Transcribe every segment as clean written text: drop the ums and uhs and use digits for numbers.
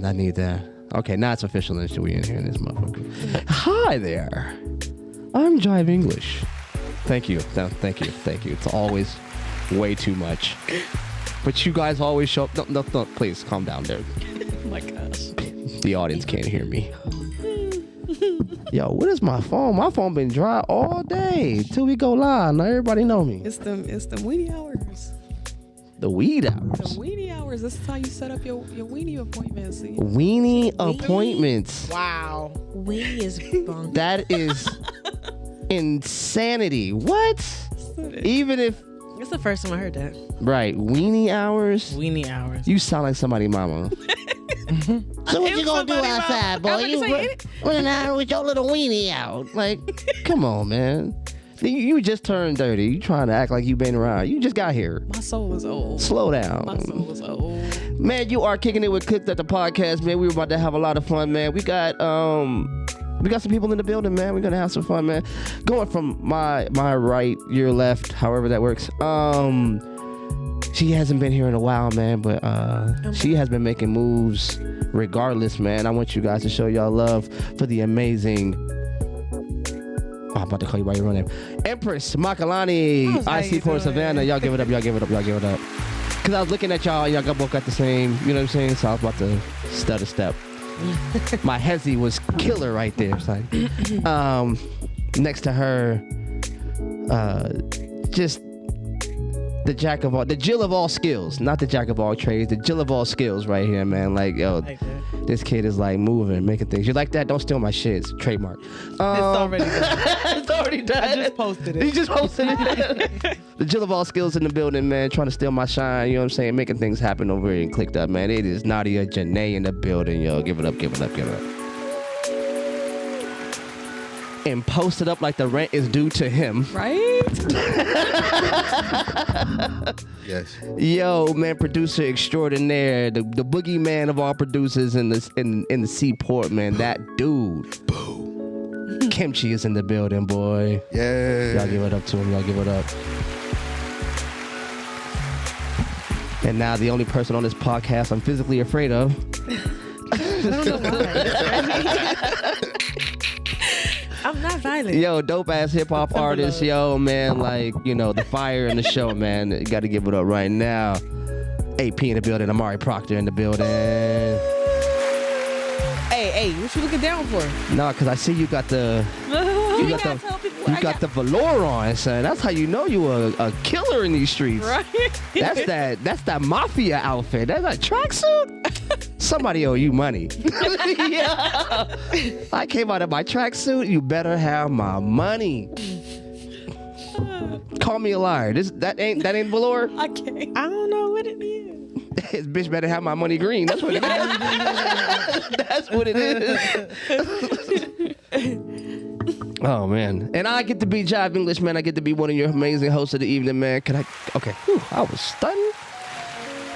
I need that. Okay, now it's official and we in here in this motherfucker. Hi there. I'm Jive English. Thank you. Thank you. It's always way too much. But you guys always show up. No, please calm down there. Oh my gosh. The audience can't hear me. Yo, what is my phone? My phone been dry all day till we go live. Now everybody know me. It's them weenie hours. The weed hours. The weenie hours. This is how you set up your weenie appointments. See? Weenie appointments. Wow. Weenie is bunk. That is insanity. What? Even if It's the first time I heard that. right, weenie hours. Weenie hours. You sound like somebody mama. So what you gonna do outside, boy? You running out with your little weenie out. Like, come on, man. You just turned 30. You trying to act like you been around. You just got here. My soul is old. Slow down. My soul is old. Man, you are kicking it with Cliqu'd at the podcast, man. We were about to have a lot of fun, man. We got some people in the building, man. We're gonna have some fun, man. Going from my right, your left, however that works. She hasn't been here in a while, man, but she has been making moves regardless, man. I want you guys to show y'all love for the amazing... I'm about to call you by your real name. Empress Makalani. IC Port Savannah. Y'all give it up. Because I was looking at y'all both got the same, you know what I'm saying? So I was about to stutter step. My hezzy was killer right there. It's like, next to her, just the Jill of all skills, not the jack of all trades, the Jill of all skills right here, man. Like, yo, this kid is like moving, making things. You like that? Don't steal my shit. It's trademark. it's already done. It's already done. I just posted it. You just posted it. The Jill of all skills in the building, man. Trying to steal my shine. You know what I'm saying? Making things happen over here and Cliqu'd up, man. It is Nadia Janae in the building, yo. Give it up. And post it up like the rent is due to him. Right? Yes. Yo, man, producer extraordinaire, the boogeyman of all producers in the seaport, man. That dude. Boo. Kimchi is in the building, boy. Yeah. Y'all give it up to him. Y'all give it up. And now the only person on this podcast I'm physically afraid of. I don't know why. I'm not violent. Yo, dope ass hip hop artist, yo, man, like, you know, the fire in the show, man. You got to give it up right now. AP in the building, Amari Proctor in the building. Hey, what you looking down for? Nah, cause I see you got the the velour on, son. That's how you know you a killer in these streets. Right? That's that mafia outfit. That's a tracksuit. Somebody owe you money. Yeah. I came out of my tracksuit. You better have my money. Call me a liar. That ain't velour. I can't. I don't know what it is. This bitch better have my money green. That's what it is. That's what it is. Oh, man. And I get to be Jive English, man. I get to be one of your amazing hosts of the evening, man. Okay. Whew, I was stunned.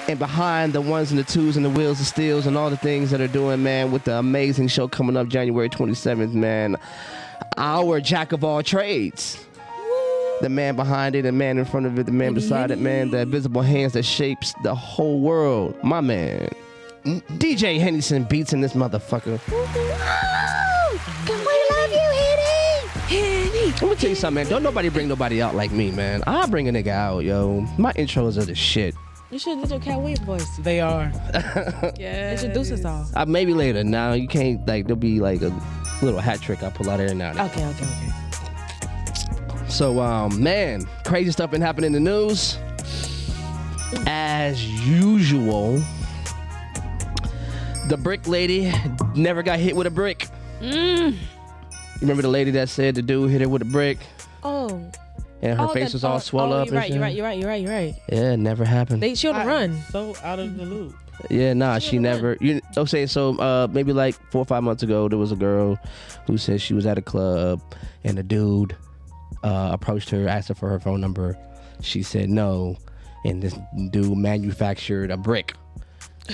And behind the ones and the twos and the wheels and steels and all the things that are doing, man, with the amazing show coming up January 27th, man. Our jack of all trades. The man behind it, the man in front of it, the man beside it, man. The invisible hands that shapes the whole world. My man. DJ Henderson beats in this motherfucker. Let me tell you something, man. Don't nobody bring nobody out like me, man. I bring a nigga out, yo. My intros are the shit. You should have did your Cat Williams voice. They are. Yeah. Introduce us all. Maybe later. Now you can't, like, there'll be like a little hat trick I pull out every now and then. Okay. So, man, crazy stuff been happening in the news. As usual, the brick lady never got hit with a brick. You remember the lady that said the dude hit her with a brick? Oh. And her face was all swelled up. You're right. Yeah, it never happened. She on the run. So out of the loop. Yeah, nah, she never. So maybe like 4 or 5 months ago, there was a girl who said she was at a club and a dude approached her, asked her for her phone number. She said no, and this dude manufactured a brick,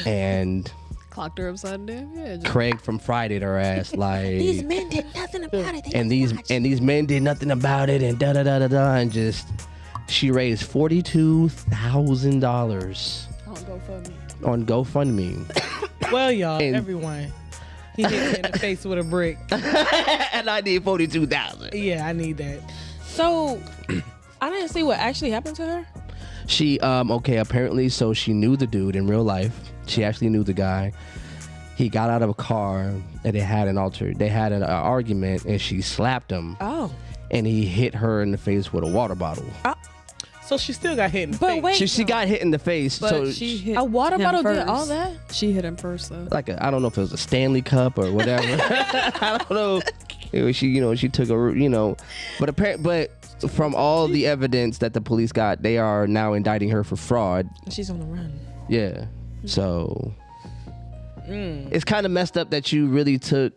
and Clocked her upside down. Yeah. Craig from Friday her ass like. These men did nothing about it. These men did nothing about it, and and just she raised $42,000 On GoFundMe. on GoFundMe. Well, y'all, And- everyone. He hit me in the face with a brick. And I need 42,000. Yeah, I need that. So, I didn't see what actually happened to her. She okay, apparently, so she knew the dude in real life. She actually knew the guy. He got out of a car and they had an argument, and she slapped him, Oh. and he hit her in the face with a water bottle. So she still got hit in the But face. wait. She got hit in the face. But so she hit A water him bottle did first. all that? She hit him first, though. like I don't know if it was a Stanley Cup or whatever. I don't know. It was she took a but from all the evidence that the police got, they are now indicting her for fraud. She's on the run. Yeah. So it's kind of messed up that you really took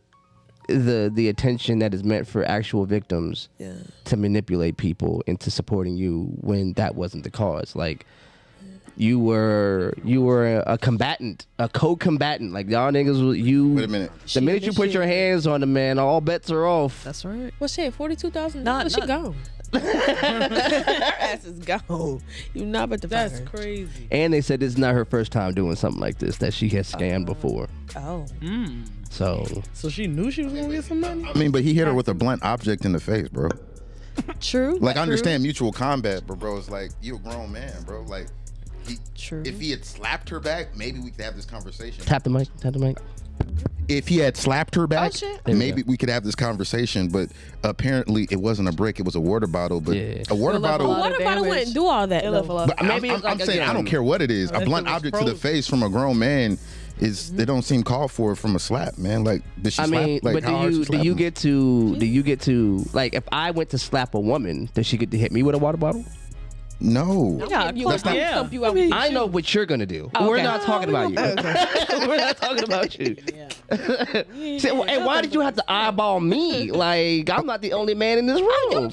the attention that is meant for actual victims to manipulate people into supporting you when that wasn't the cause. Like you were a combatant, a co-combatant. Like y'all niggas, Wait a minit. the minute you put your hands on the man, all bets are off. That's right. Well, shit, $42,000. Not- She not- gone. Her ass is gone. You not about to find That's her. crazy. And they said this is not her first time doing something like this, that she has scammed before. Oh. So So she knew she was gonna get some money. I mean, but he hit her with a blunt object in the face, bro. True. Like, I understand mutual combat, but bro, it's like, you a grown man, bro. Like, True. if he had slapped her back, maybe we could have this conversation. tap the mic. If he had slapped her back, shit. maybe we could have this conversation. But apparently, it wasn't a brick; it was a water bottle. But Yeah. a water It left a bottle. lot Water of bottle damage. wouldn't do all that. It left a though. lot. But Maybe I'm, it's like, I'm saying I again, don't care what it is. A Unless blunt it was object to the frozen. face from a grown man is they don't seem called for from a slap, man. Like, did she I mean, slap? Like, but how hard she do slap you him? get to like if I went to slap a woman, does she get to hit me with a water bottle? No. Yeah, you That's not- Yeah. thump you out with I know what you're gonna do. Oh, We're okay. not talking about you. We're not talking about you. See, and why did you have to eyeball me? Like I'm not the only man in this room.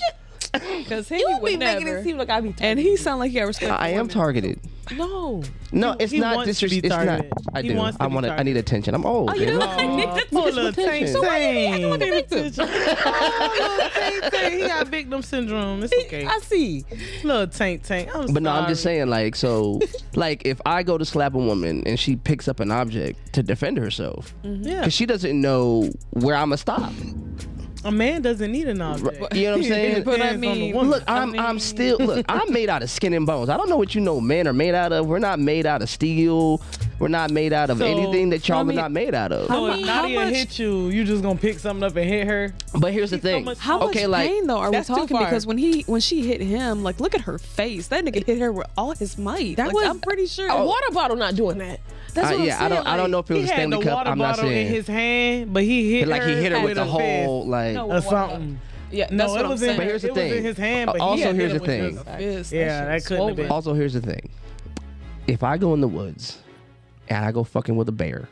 Because he You would be making never. it seem like I be. And he sound like he got respect. I for am women. targeted. No. No, it's he not wants to be disrespect. It's not. targeted. I He do. wants to I be want it. I targeted. need attention. I'm old. you baby. know Oh, Get poor some little attention. tank So why you be acting like a tank. victim? Oh, little tank tank. He got victim syndrome. It's okay. I see. Little tank tank. But no, I'm just saying, like, so, like, if I go to slap a woman and she picks up an object to defend herself, Yeah. because she doesn't know where I'm gonna stop. A man doesn't need an object. You know what I'm saying? But I Depends on the mean, woman. Look, I'm still I'm made out of skin and bones. I don't know what you know men are made out of. We're not made out of steel. We're not made out of So, anything that y'all I mean, are not made out of. So much- if how Nadia much- hit you just gonna pick something up and hit her? But here's the thing. much- how okay, much like pain though are we that's too talking? far. Because when she hit him, like look at her face. That nigga hit her with all his might. That Like, was- I'm pretty sure. A water bottle not doing that. That's what I'm yeah, saying. I don't know if it He was a had Stanley the Cup. water I'm not bottle in saying. his hand, but he hit Like he hit her with the a whole fist like. No. or something. Yeah, No, that's what it I'm was saying. in. But here's the it was thing. in his hand. But Also, he had here's hit the him with thing. his- Fist, Yeah, that shit couldn't have been. Also, here's the thing. If I go in the woods and I go fucking with a bear,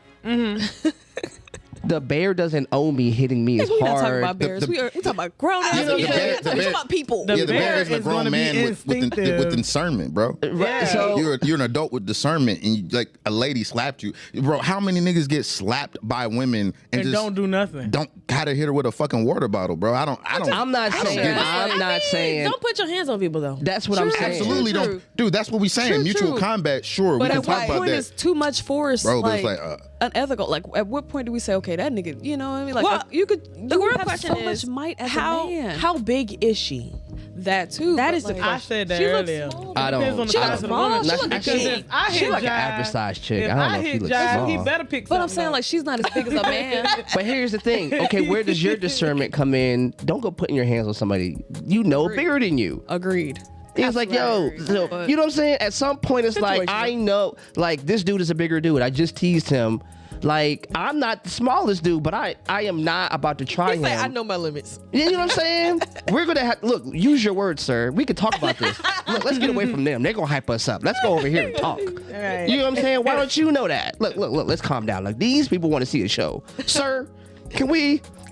the bear doesn't owe me hitting me as We're not talking hard. about bears. we talking about grown ass You know, people. the bear- We're the talking bear- about people. The Yeah, the bear bear is a is grown gonna be man with instinctive. discernment, bro. Yeah. So You're an adult with discernment, and you, like a lady slapped you, bro. How many niggas get slapped by women and, And just don't do nothing. don't gotta hit her with a fucking water bottle, bro? I don't. I'm not I don't saying. get it. I'm not saying. Don't put your hands on people though. That's what I'm saying. Absolutely True. don't, dude. That's what we saying. True, Mutual true. combat, sure. But we can at talk what about point that, is too much force? bro. But like, it's like, unethical. Like, at what point do we say, okay, that nigga, you know what I mean? Like, Well, you could. The you real have question so is much might as how a man. how big is she? that too. That but is the like, I said that She looks earlier. small. I don't. Depends on the She size looks of the small. woman. She Not- look I Because big. if I hit She like an jive- average size chick. If I don't I know if she hit looks jive, he small. better pick But I'm something saying up. like she's not as big as a man. But here's the thing. Okay, where does your discernment come in? Don't go putting your hands on somebody you know Agreed. bigger than you. Agreed. It's like, yo, so, But- you know what I'm saying? At some point, it's like, Situational. I know, like, this dude is a bigger dude. I just teased him. Like, I'm not the smallest dude, but I am not about to try He him. say, I know my limits. You know what I'm saying? We're going to have, look, use your words, sir. We could talk about this. Look, let's get away from them. They're going to hype us up. Let's go over here and talk. Right. You know what I'm saying? Why don't you know that? Look, let's calm down. Like, these people want to see a show. Sir, can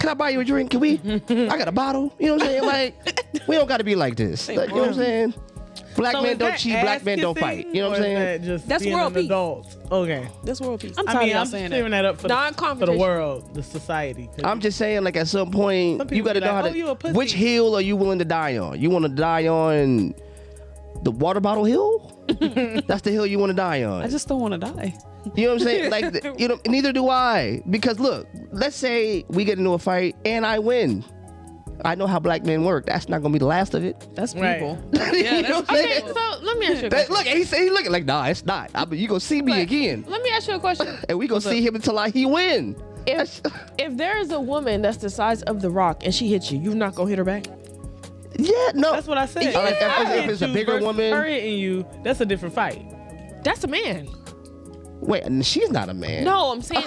I buy you a drink? Can we? I got a bottle. You know what I'm saying? Like, we don't got to be like this. Like, you know what I'm saying? Black So men is don't that cheat. Black men don't ass-kissing, fight. You know what I'm or is saying? that just That's being world an peace. adult? Okay. That's world peace. I'm I tired mean, of I'm y'all just saying clearing that. that up for the Non-confrontation. world, the society. 'Cause I'm just saying, like, at some point, Some people you got to be know like, how "Oh, you a to. pussy." Which hill are you willing to die on? You want to die on the water bottle hill? That's the hill you want to die on. I just don't want to die. You know what I'm saying? Like, you know, neither do I. Because look, let's say we get into a fight and I win. I know how black men work. That's not gonna be the last of it. That's Right. people. You know what I'm Okay, saying? so let me ask you a That- question. look, he looking like, nah, it's not. You gonna see me again, Let me ask you a question. and we gonna see him until he win. If there is a woman that's the size of the Rock and she hits you, you're not gonna hit her back? Yeah, no. That's what I said. Yeah. Like, if it's a You bigger versus woman- her hitting you, that's a different fight. That's a man. Wait, and she's not a man. No, I'm saying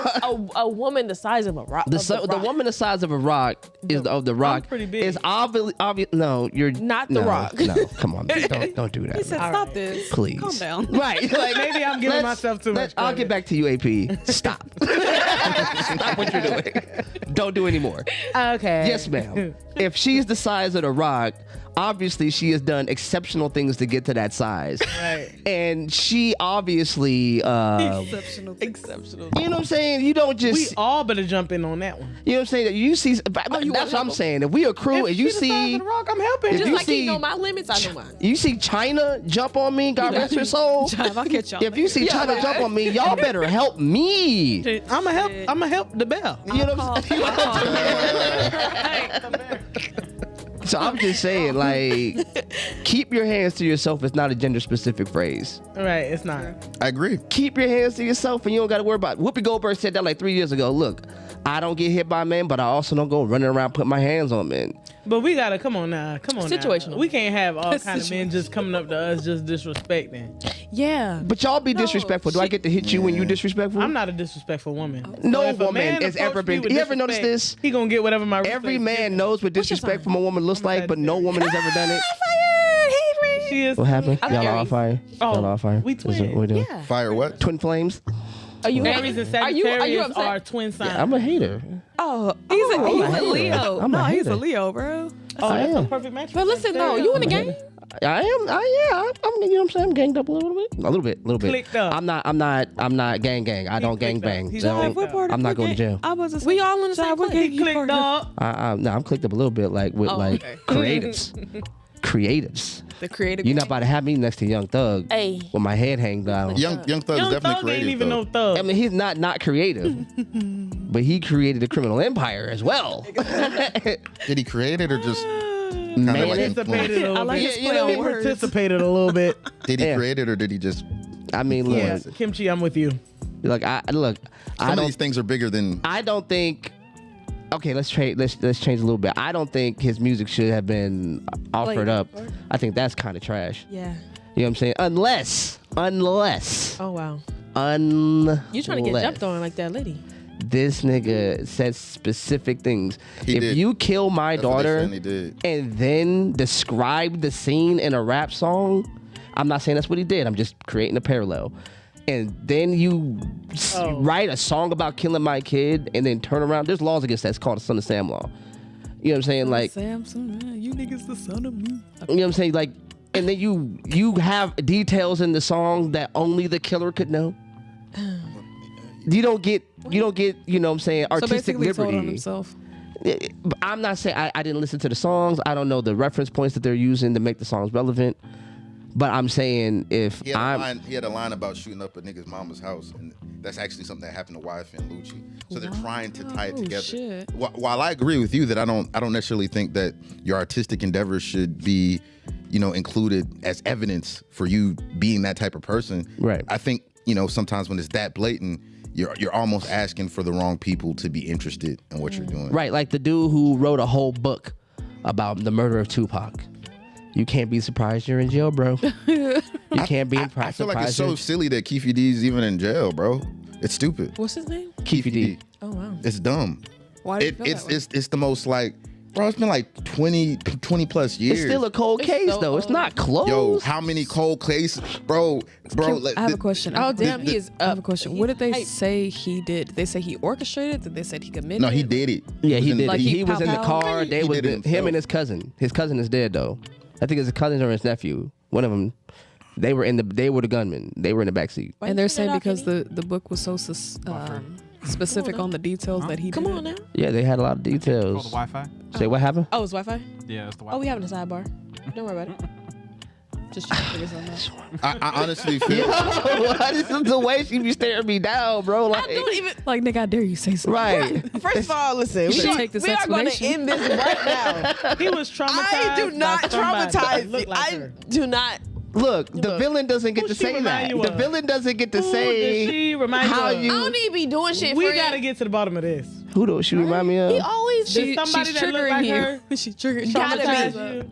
a woman the size of a rock. The woman the size of a rock is of the rock. pretty big. Is obvious. No, you're Not The no, Rock. No, come on, man. Don't do that. He said, man. "Stop this. Please, Calm down." Right, like Maybe I'm giving myself too much I'll credit. get back to you, AP. Stop. Stop what you're doing. Don't do any more. Okay. Yes, ma'am. If she's the size of the rock, obviously she has done exceptional things to get to that size. Right. And she obviously, Exceptional. you know what I'm saying? You don't just, We all better jump in on that one. you know what I'm saying? You see, that's what I'm saying. If we accrue and you If she the size see, of the Rock, I'm helping. If Just you like see- he know my limits, I know mine. you see China jump on me, God rest her soul. I'll catch y'all. If you see China jump on me, y'all better help me. I'ma help the bell. You know what I'm saying? So I'm just saying, like, keep your hands to yourself is not a gender specific phrase. Right, it's not. I agree. Keep your hands to yourself and you don't got to worry about it. Whoopi Goldberg said that like 3 years ago. Look, I don't get hit by men, but I also don't go running around putting my hands on men. But we gotta come on now. Situational. We can't have all kind of men just coming up to us just disrespecting. Yeah. But y'all be disrespectful. Do I get to hit you when you disrespectful? I'm not a disrespectful woman. No So if a woman man has approach ever me been- with you ever noticed disrespect, this? He gonna get whatever my Every reflex man gives knows what disrespect from a woman looks like, but no woman has ever done it. him. She is. What happened? I'm Y'all all Aries. fire? Oh, Y'all all fire? we Is that what we twins. doing? Yeah. Fire what? Twin flames? Are you Aries and Are you Sagittarius upset? are twin signs. Yeah, I'm a hater. Oh, he's a hater. Leo. I'm a No, he's hater. a Leo, bro. oh, I that's a am. perfect match. But listen, no, you in the game? I am. I'm. You know what I'm saying? I'm ganged up a little bit. A little bit. Clicked up. I'm not gang. I don't gang clicked up. bang. He's So all What part of I'm not the going to gang- jail. I was just We all in the same what place. gang He you clicked part of? up. No, I'm clicked up a little bit, like with okay. creatives. Creatives. The creative. You're not about to have me next to Young Thug Hey. with my head hanging down. Young Thug's Young definitely Thug creative. ain't even though. no thug. I mean, he's not creative, but he created a criminal empire as well. Did he create it or just Man, kind of like Participated a influence? little I like bit. his you play know, on he words. Participated a little bit. Did he Yeah. create it or did he just? I mean, look, Yeah, Kimchi, I'm with you. like I look. Some of these things are bigger than. I don't think. Okay, let's change a little bit. I don't think his music should have been offered up. I think that's kind of trash. Yeah. You know what I'm saying? Unless, Oh wow. You trying to get jumped on like that lady? This nigga says specific things. He if did. you kill my That's what they daughter said he did. and then describe the scene in a rap song, I'm not saying that's what he did. I'm just creating a parallel. And then you write a song about killing my kid and then turn around. There's laws against that. It's called the Son of Sam law. You know what I'm saying? Like, Samson, you niggas the son of me. you know what I'm saying? Like, and then you have details in the song that only the killer could know. You don't get, you know what I'm saying, So artistic basically, he told on liberty. himself. I'm not saying I didn't listen to the songs. I don't know the reference points that they're using to make the songs relevant. But I'm saying if He had a line about shooting up a nigga's mama's house, and that's actually something that happened to YF and Lucci. So they're trying to tie it together. Shit. While I agree with you that I don't necessarily think that your artistic endeavors should be, included as evidence for you being that type of person. Right. I think sometimes when it's that blatant, you're almost asking for the wrong people to be interested in what you're doing. right, like the dude who wrote a whole book about the murder of Tupac. You can't be surprised you're in jail, bro. You can't be surprised. I feel like it's so silly that Keefe D's even in jail, bro. It's stupid. What's his name? Keefe D. Oh wow. It's dumb. Why do you feel that way? It's the most like, bro, it's been like 20 plus years. It's still a cold case so though. It's not closed. Yo, how many cold cases, bro? I have a question. Oh damn, he is. I have a question. What did they say he did? Did they say he orchestrated? Did they say he committed? No, he it? did it. Yeah, he was in- did. Like he he was in the pow-pow? car. They He was did it him himself. and his cousin. His cousin is dead though. I think it's his cousin or his nephew. One of them. They were the gunmen. They were in the backseat. And they're saying because the book was so specific on the details that he Come did on now. Yeah, they had a lot of Called details. the Wi-Fi. Say what happened? Oh, it's Wi-Fi. Yeah, it's the Wi-Fi. Oh, we having a sidebar. Don't worry about it. Just trying to figure something out. I honestly feel. This is the way she be staring me down, bro. Like, I don't even. Like, nigga, I dare you say something. right. First of all, listen. should take this we are going to explanation. end this right now. He was traumatized. I do not by somebody that traumatize looked you. like I her. do not. Look, the Look, villain doesn't get who to she say remind that. you The of? villain doesn't get to Who say does she remind how you of? I you. don't need to be doing shit We for gotta him. get to the bottom of this. Who do she remind me He of? always Did somebody she's that look triggering like you. her She triggered. Gotta be. traumatize you?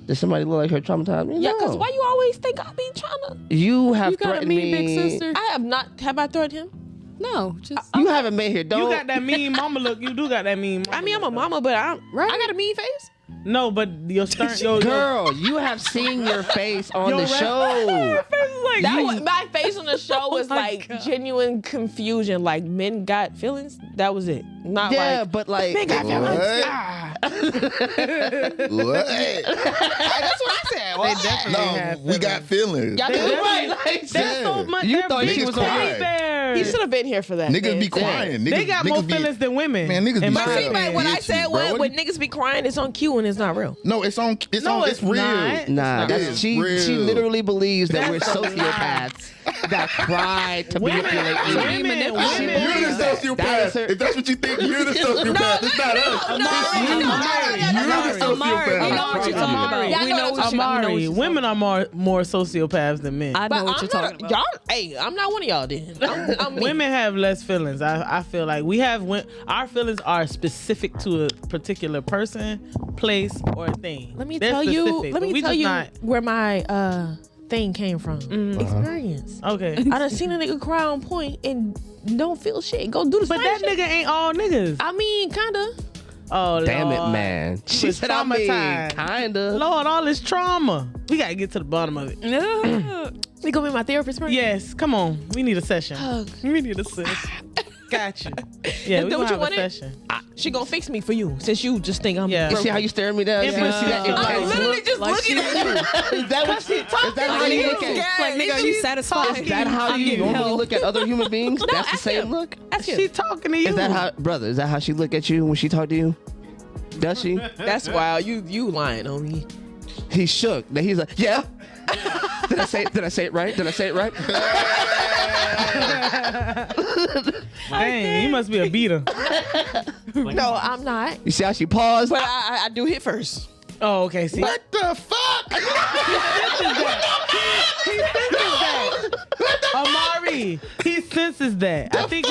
Does somebody look like her traumatized me? Yeah, No. because why you always think I be trying to? You have You got a threatened mean me. big sister. I have not. Have I threatened him? No, just You haven't made here. Don't. You got that mean mama look. You do got that mean mama I mean, I'm a look, mama, but I got a mean face. though. No, but your stern, your Girl, you have seen your face on your the face show. is like That was, my face on the show was my like God. genuine confusion. Like men got feelings. That was it. Not Yeah, like but like, men got feelings. What? Ah. What? That's what I said. They definitely No, have we got feelings. Y'all They do definitely- right, like, That's so much. You that thought big she was teddy crying. bear. He should have been here for that. Niggas man. be crying. They Niggas, got niggas more be, feelings than women. Man, niggas be In my straight See, up like when I bitches, said bro. when niggas be crying, it's on cue and it's not real. No, it's on. It's No, on. it's It's real. not. Nah, It that's, is she real. literally believes that we're That's a lie. sociopaths that cry to Women- manipulate women- women. women- She You're believes the that. That is sociopath. her- If that's what you think, you're the sociopath. It's not us. no, It's no, you. no, no, You're the Amari, we sociopath. know what you're talking about. Y'all We know know what what you Amari, women are more sociopaths than men. I But know what I'm you're not, talking about. y'all. Hey, I'm not one of y'all. Then I'm me. Women have less feelings. I feel like we have our feelings are specific to a particular person, place, or thing. Let me They're tell you. specific, Let but me we tell just you not- where my thing came from. Experience. Okay. I done seen a nigga cry on point and don't feel shit. Go do the But same that shit. nigga ain't all niggas. I mean, kinda. Oh, Damn it, Lord. man. She was said, I mean, traumatized. kinda. Lord, all this trauma. We gotta get to the bottom of it. You gonna be my therapist, right? Yes, come on. We need a session. Hug. We need a session. Gotcha. Yeah, we That gonna what you have a wanted? session. She gonna fix me for you since you just think I'm. Yeah. You see how you staring me down? Yeah, See but that she- intense I'm literally look? just Like looking she- at you. Is that what is that how you look at? Like, nigga, she's satisfied. Is that how I'm you getting normally help. look at other human beings? That's the ask same him. look. That's She talking to you. Is that how, brother? Is that how she look at you when she talk to you? Does she? That's wild. You lying on me. He shook. Then he's like, yeah. Did I say it right? Did I say it right? Dang, he must be a beater. No, I'm not. You see how she paused? But I do hit first. Oh, okay. See, What the fuck? Amari, he senses that. I think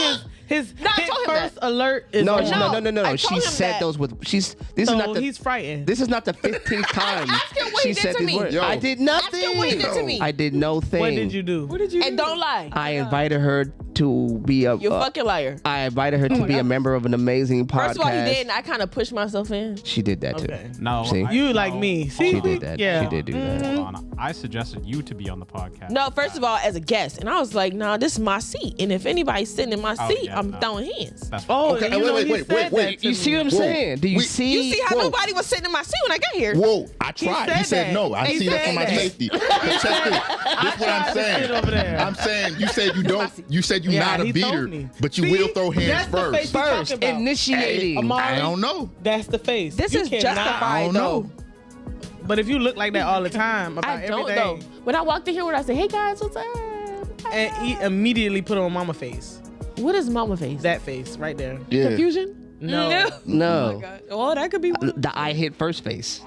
his No, I told him first alert is No, on. no. I She told him said that. those with. This is So not the. he's frightened. This is not the 15th time Ask him what she he did said to these me. words. Yo. I did Ask him what he nothing. did to me. I did no thing. What did you do? What did you And don't lie. I invited her to be a. You're a fucking liar. I invited her to be a member of an amazing podcast. First of all, he did, and I kind of pushed myself in. She did that too. Okay. No, See? You like me. See? She did that. Yeah. She did do that. Hold on. I suggested you to be on the podcast. No, first of all, as a guest, and I was like, "Nah, this is my seat, and if anybody's sitting in my Oh, seat, yeah, I'm no. throwing hands." That's Oh, Okay, you know, wait, he wait, said wait. that to You see me. what I'm Whoa. saying? Do you We- see? You see how Whoa. nobody was sitting in my seat when I got here? Whoa, I tried. He said said that. no. I He see that for said my that. safety. But check this. This is what I'm tried to saying. sit over there. I'm saying you said you don't. You said you're Yeah, not a he told beater, me. but you See? will throw hands That's the first. face he First, talking about. initiating. Amari, I don't know. That's the face. This You is cannot- justified, I don't though. know. But if you look like that all the time about I don't everything, know. When I walked in here, when I said, "Hey guys, what's up?" and he immediately put on mama face. What is mama face? That face right there. Yeah, Confusion? No. No. Oh, that could be one. The I hit first face.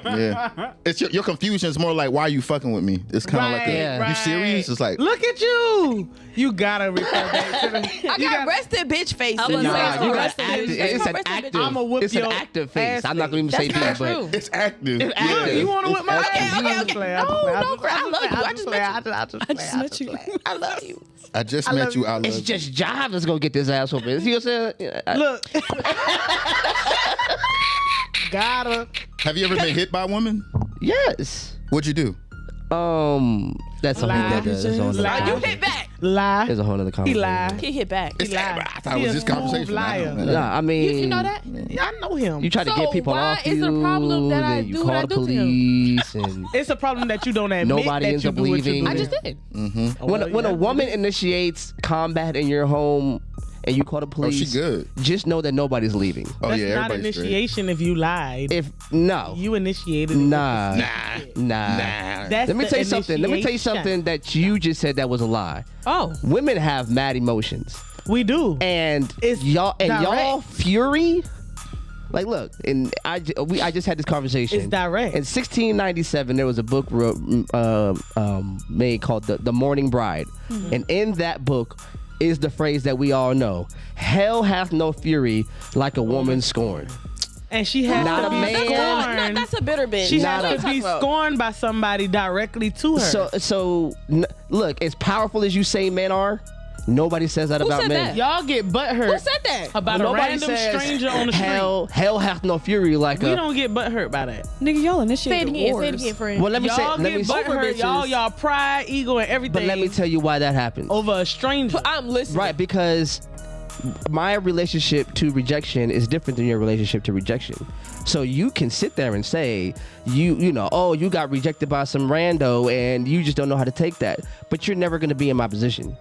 yeah. It's your confusion is more like, why are you fucking with me? It's kind of like, Yeah. you serious? It's like, Look at you. You gotta refer back to the. I you got rested bitch face. I was Nah, like, you oh, got that's the active. bitch. It's an That's active. I'ma whoop It's an your active face. ass I'm not going to even say That's B, not but true. it's active. It's Yeah. active. You want to whip my It's ass? active. Okay, okay. No, bro, I love you. I just met you. I just met you. I love you. I just met you. I love it's you. just Jive that's going to get this ass open. See what I'm saying? Look. Gotta. Have you ever been hit by a woman? Yes. What'd you do? That's a whole Lie. nother. That's a whole Lie. nother. You hit back. Lie. There's a whole nother He conversation. lied. He hit back. It's, lied. I thought it He was a this conversation. smooth liar. Nah, I mean, You know that? Yeah, I know him. You try to So get people why off is you, it a problem that I then you do call what I the do to him? police, and It's a problem that you don't admit Nobody that ends you up do what you leaving. do. I just did. when a woman initiates combat in your home and you call the police, she good. just know that nobody's leaving. Oh That's yeah, not everybody's straight. initiation if you lied. You initiated it. nah. That's Let me the tell you something. Let me tell you initiation. something that you just said that was a lie. Oh, Women have mad emotions, we do. and It's y'all direct. fury. Like, look, and I just had this conversation. It's direct. In 1697, there was a book made called The Morning Bride, and in that book is the phrase that we all know: "Hell hath no fury like a woman scorned." And she has Not to a be man. scorned. That's a bitter bitch. She Not has a- to be scorned by somebody directly to her. Look, as powerful as you say men are, nobody says that about said men. that? Y'all get butthurt Who said that? about a Nobody random says stranger on the street. hell hath no fury like We a. don't get butthurt by that. Nigga, y'all Say it initiated again. wars. Say it again, friend. Well, let me say. Y'all Let get me. butthurt. bitches. Y'all pride, ego, and everything. But let me tell you why that happens. over a stranger. I'm listening. Right, because my relationship to rejection is different than your relationship to rejection. So you can sit there and say, you know, oh, you got rejected by some rando and you just don't know how to take that. But you're never going to be in my position.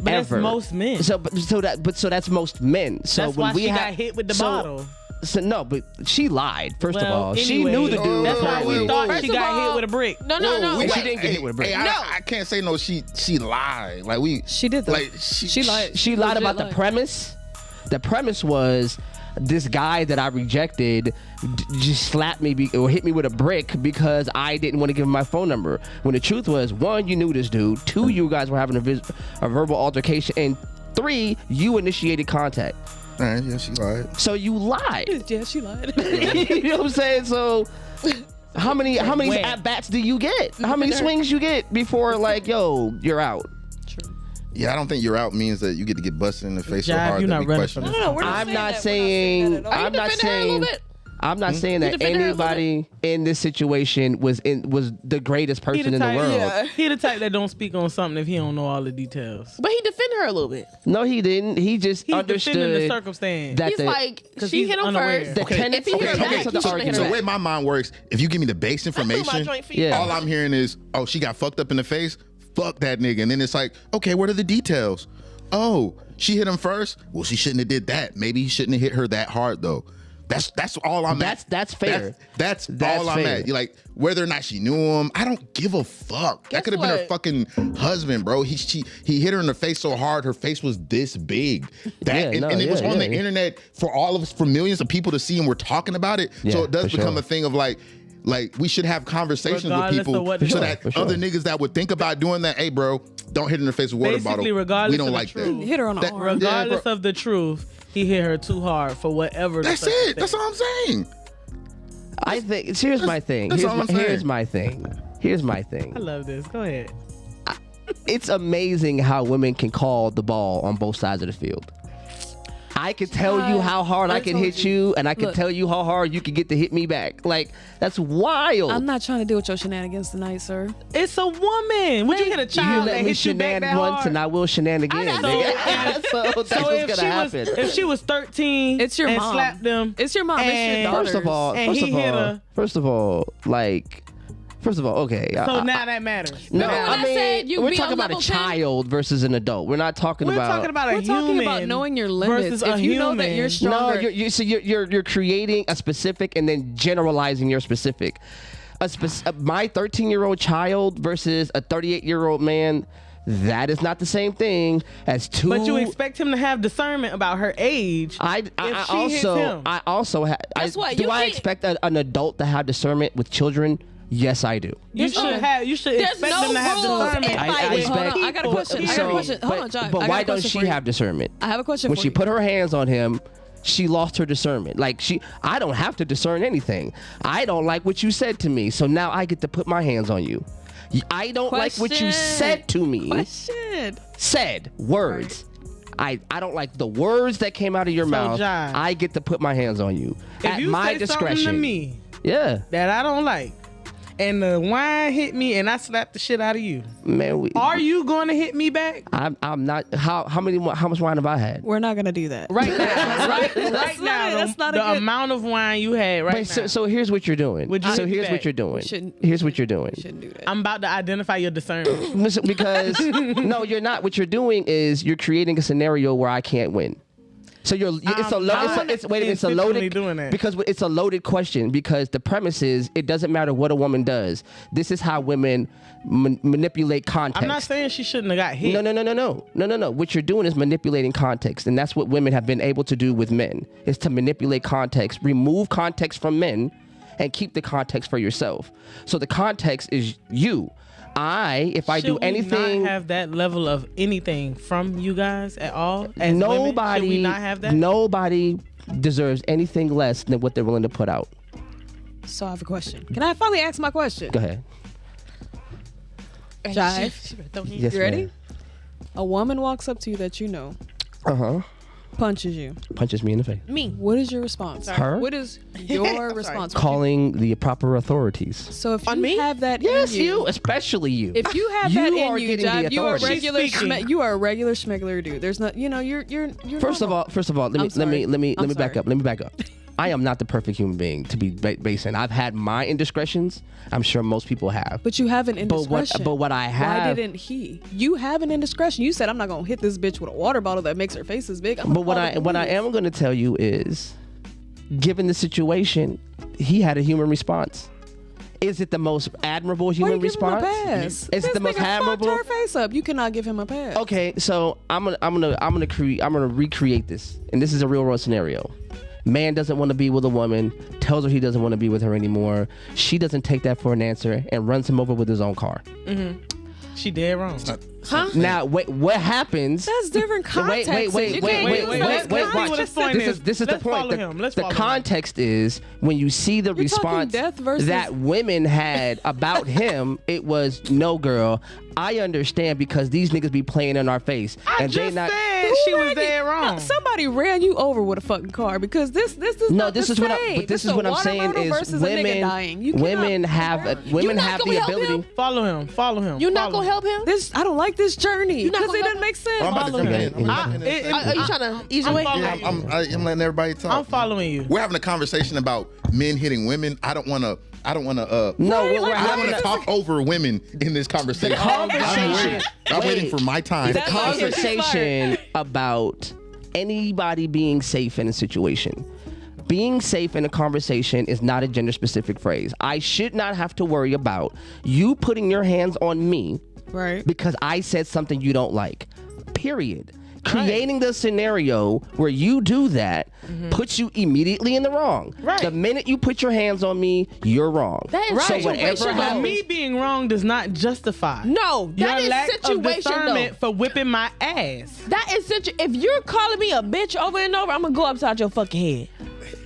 But that's ever. most men. So that's most men. So That's when why we she have got hit with the so- bottle. So no, but she lied. First of Well, all, she anyway, knew the dude. That's why we thought First she of got all- hit with a brick. No. And she Wait. didn't get hit with a brick. I can't say no. She lied. Like we. She did though. Like She lied. She lied Legit about the lied. premise. The premise was this guy that I rejected just slapped me or hit me with a brick because I didn't want to give him my phone number. When the truth was, 1, you knew this dude. 2, you guys were having a verbal altercation, and 3, you initiated contact. All right, yeah, she lied. So you lied. Yeah, she lied. You know what I'm saying? So how many When? at bats do you get? How many swings you get before like, yo, you're out? Yeah, I don't think you're out means that you get to get busted in the face so Jive, hard you're that not we running question from it. this. No, we're not I'm not saying saying. that. Are you I'm not defending her a little saying. bit? I'm not saying You that defending her a little anybody in this situation was the greatest He person in the type, world. Yeah. He the type that don't speak on something if he don't know all the details. But he defended her a little bit. No, he didn't. He just He's defending the understood circumstance. that He's the, like, 'cause she he's hit him unaware. first. the Okay, tenets, if he hit her the tenets back, of he the shouldn't hit argument. her So the back. way my mind works, if you give me the base information, joint for you. Yeah. all I'm hearing is, oh, she got fucked up in the face. Fuck that nigga. And then it's like, okay, what are the details? Oh, she hit him first. Well, she shouldn't have did that. Maybe he shouldn't have hit her that hard though. That's all I'm at. That's fair. That's all I'm fair. at. You like whether or not she knew him. I don't give a fuck. Guess That could have been her what? fucking husband, bro. He hit her in the face so hard, her face was this big. That Yeah, no, and it was yeah, on yeah. the internet for all of us, for millions of people to see, and we're talking about it. So Yeah, it does for become sure. a thing of like we should have conversations Regardless with people of what so the- that For sure. other niggas that would think about doing that, hey, bro, don't hit her in the face with a water Basically, bottle. regardless We don't of the like truth. that. Hit her on the That- arm. Regardless bro. of the truth, he hit her too hard for whatever. the That's it. That's all I'm saying. I think. Here's my thing. that's all I'm saying. Here's my thing. Here's my thing. I love this. Go ahead. It's amazing how women can call the ball on both sides of the field. I can tell you how hard I can told hit you. you, and I can Look. tell you how hard you can get to hit me back. Like, that's wild. I'm not trying to deal with your shenanigans tonight, sir. It's a woman. Would you hit a You child let that me hit you back shenan that once, hard? and I will shenan again. So- nigga. So that's So what's if gonna she happen. was, if she was 13, It's your and mom. slapped them, It's your mom. It's your And- daughter. First of all, And he hit her. okay. so now that matters. No, Remember when I I mean, said you we're be talking on about a level 10? child versus an adult. We're not talking We're about. talking about a We're human talking about knowing your limits. versus a If you know human. that you're No, stronger, you're creating a specific and then generalizing your specific. My 13-year-old child versus a 38-year-old man. That is not the same thing as two. But you expect him to have discernment about her age. I if she hits him. Guess what? Do You I can't- expect an adult to have discernment with children? Yes, I do. You should expect no them to have rules discernment. in I fighting. expect. Hold on, I got a question. But- I got a question. Hold on, Jive. But I got why a does question she for you. have discernment? I have a question When for she you. put her hands on him, she lost her discernment. Like I don't have to discern anything. I don't like what you said to me, so now I get to put my hands on you. I don't like what you Question. said to me. Question. Said words. I don't like the words that came out of your mouth. Jive, I get to put my hands on you If at you my say discretion. something to me Yeah. that I don't like, and the wine hit me and I slapped the shit out of you, Man, are you going to hit me back? I'm not. How much wine have I had? We're not gonna do that. Right now, right That's now, not- that's not a the good- amount of wine you had right Wait, now. so here's what you're doing. Would you So hit me here's back? what you're doing. Shouldn't- Here's what you're doing. Shouldn't do that. I'm about to identify your discernment. Listen, because no, you're not. What you're doing is you're creating a scenario where I can't win. So it's a loaded doing that. because it's a loaded question because the premise is it doesn't matter what a woman does. This is how women manipulate context. I'm not saying she shouldn't have got hit. No. What you're doing is manipulating context, and that's what women have been able to do with men: is to manipulate context, remove context from men, and keep the context for yourself. So the context is you. If I do anything, Should we not have that level of anything from you guys at all? As women? Should we not have that? Nobody deserves anything less than what they're willing to put out. So I have a question. Can I finally ask my question? Go ahead. Jive, Yes, you ready? ma'am. A woman walks up to you that you know, Uh-huh. punches you. Punches me in the face. Me. What is your response? Her? What is your response? Calling the proper authorities. So if On you me? have that Yes, in you, especially you. if you have You that are in you, getting the Jive, you are a authority. regular. She's speaking. You are a regular schmegler dude. There's not. You're. First of all, let me I'm back sorry. up. Let me back up. I am not the perfect human being to be basing. I've had my indiscretions. I'm sure most people have. But you have an indiscretion. But what I have. Why didn't he? You have an indiscretion. You said I'm not gonna hit this bitch with a water bottle that makes her face as big. But what I am going to tell you is, given the situation, he had a human response. Is it the most admirable human response? Is Is it the most admirable? Fucked her face up. You cannot give him a pass. Okay, so I'm gonna recreate this, and this is a real world scenario. Man doesn't want to be with a woman, tells her he doesn't want to be with her anymore. She doesn't take that for an answer and runs him over with his own car. She dead wrong. Huh? Now, wait, what happens? That's different context. Wait, You can't use let's that see watch. what his point is. This is the Let's point. follow him. Let's The follow him. context is when you see the You're talking response death versus- that women had about him, it was no, girl. I understand because these niggas be playing in our face, I and just they not. said she was dead wrong. No, somebody ran you over with a fucking car because this is No, not this the is what same. but this is is what a I'm water saying bottle is versus a nigga dying. You cannot- women have not gonna the help ability. him? Follow him. Follow him. You not Follow gonna help him? This I don't like this journey not because gonna it help doesn't make sense. I'm about to Follow jump him. in. I'm jumping in. Are you trying to ease your I'm way? following Yeah, you. I'm letting everybody talk. I'm following you. We're having a conversation about men hitting women. I don't want to. No, Right, we're like, I don't having want to talk over women in this conversation. conversation- I'm waiting Wait. for my time. the conversation about anybody being safe in a situation. Being safe in a conversation is not a gender specific phrase. I should not have to worry about you putting your hands on me Right. because I said something you don't like. Period. Creating the scenario where you do that puts you immediately in the wrong. Right. The minute you put your hands on me, you're wrong. That is So situational. whatever But happens, me being wrong does not justify No, your that is lack of situational. discernment for whipping my ass. That is if you're calling me a bitch over and over, I'm gonna go upside your fucking head.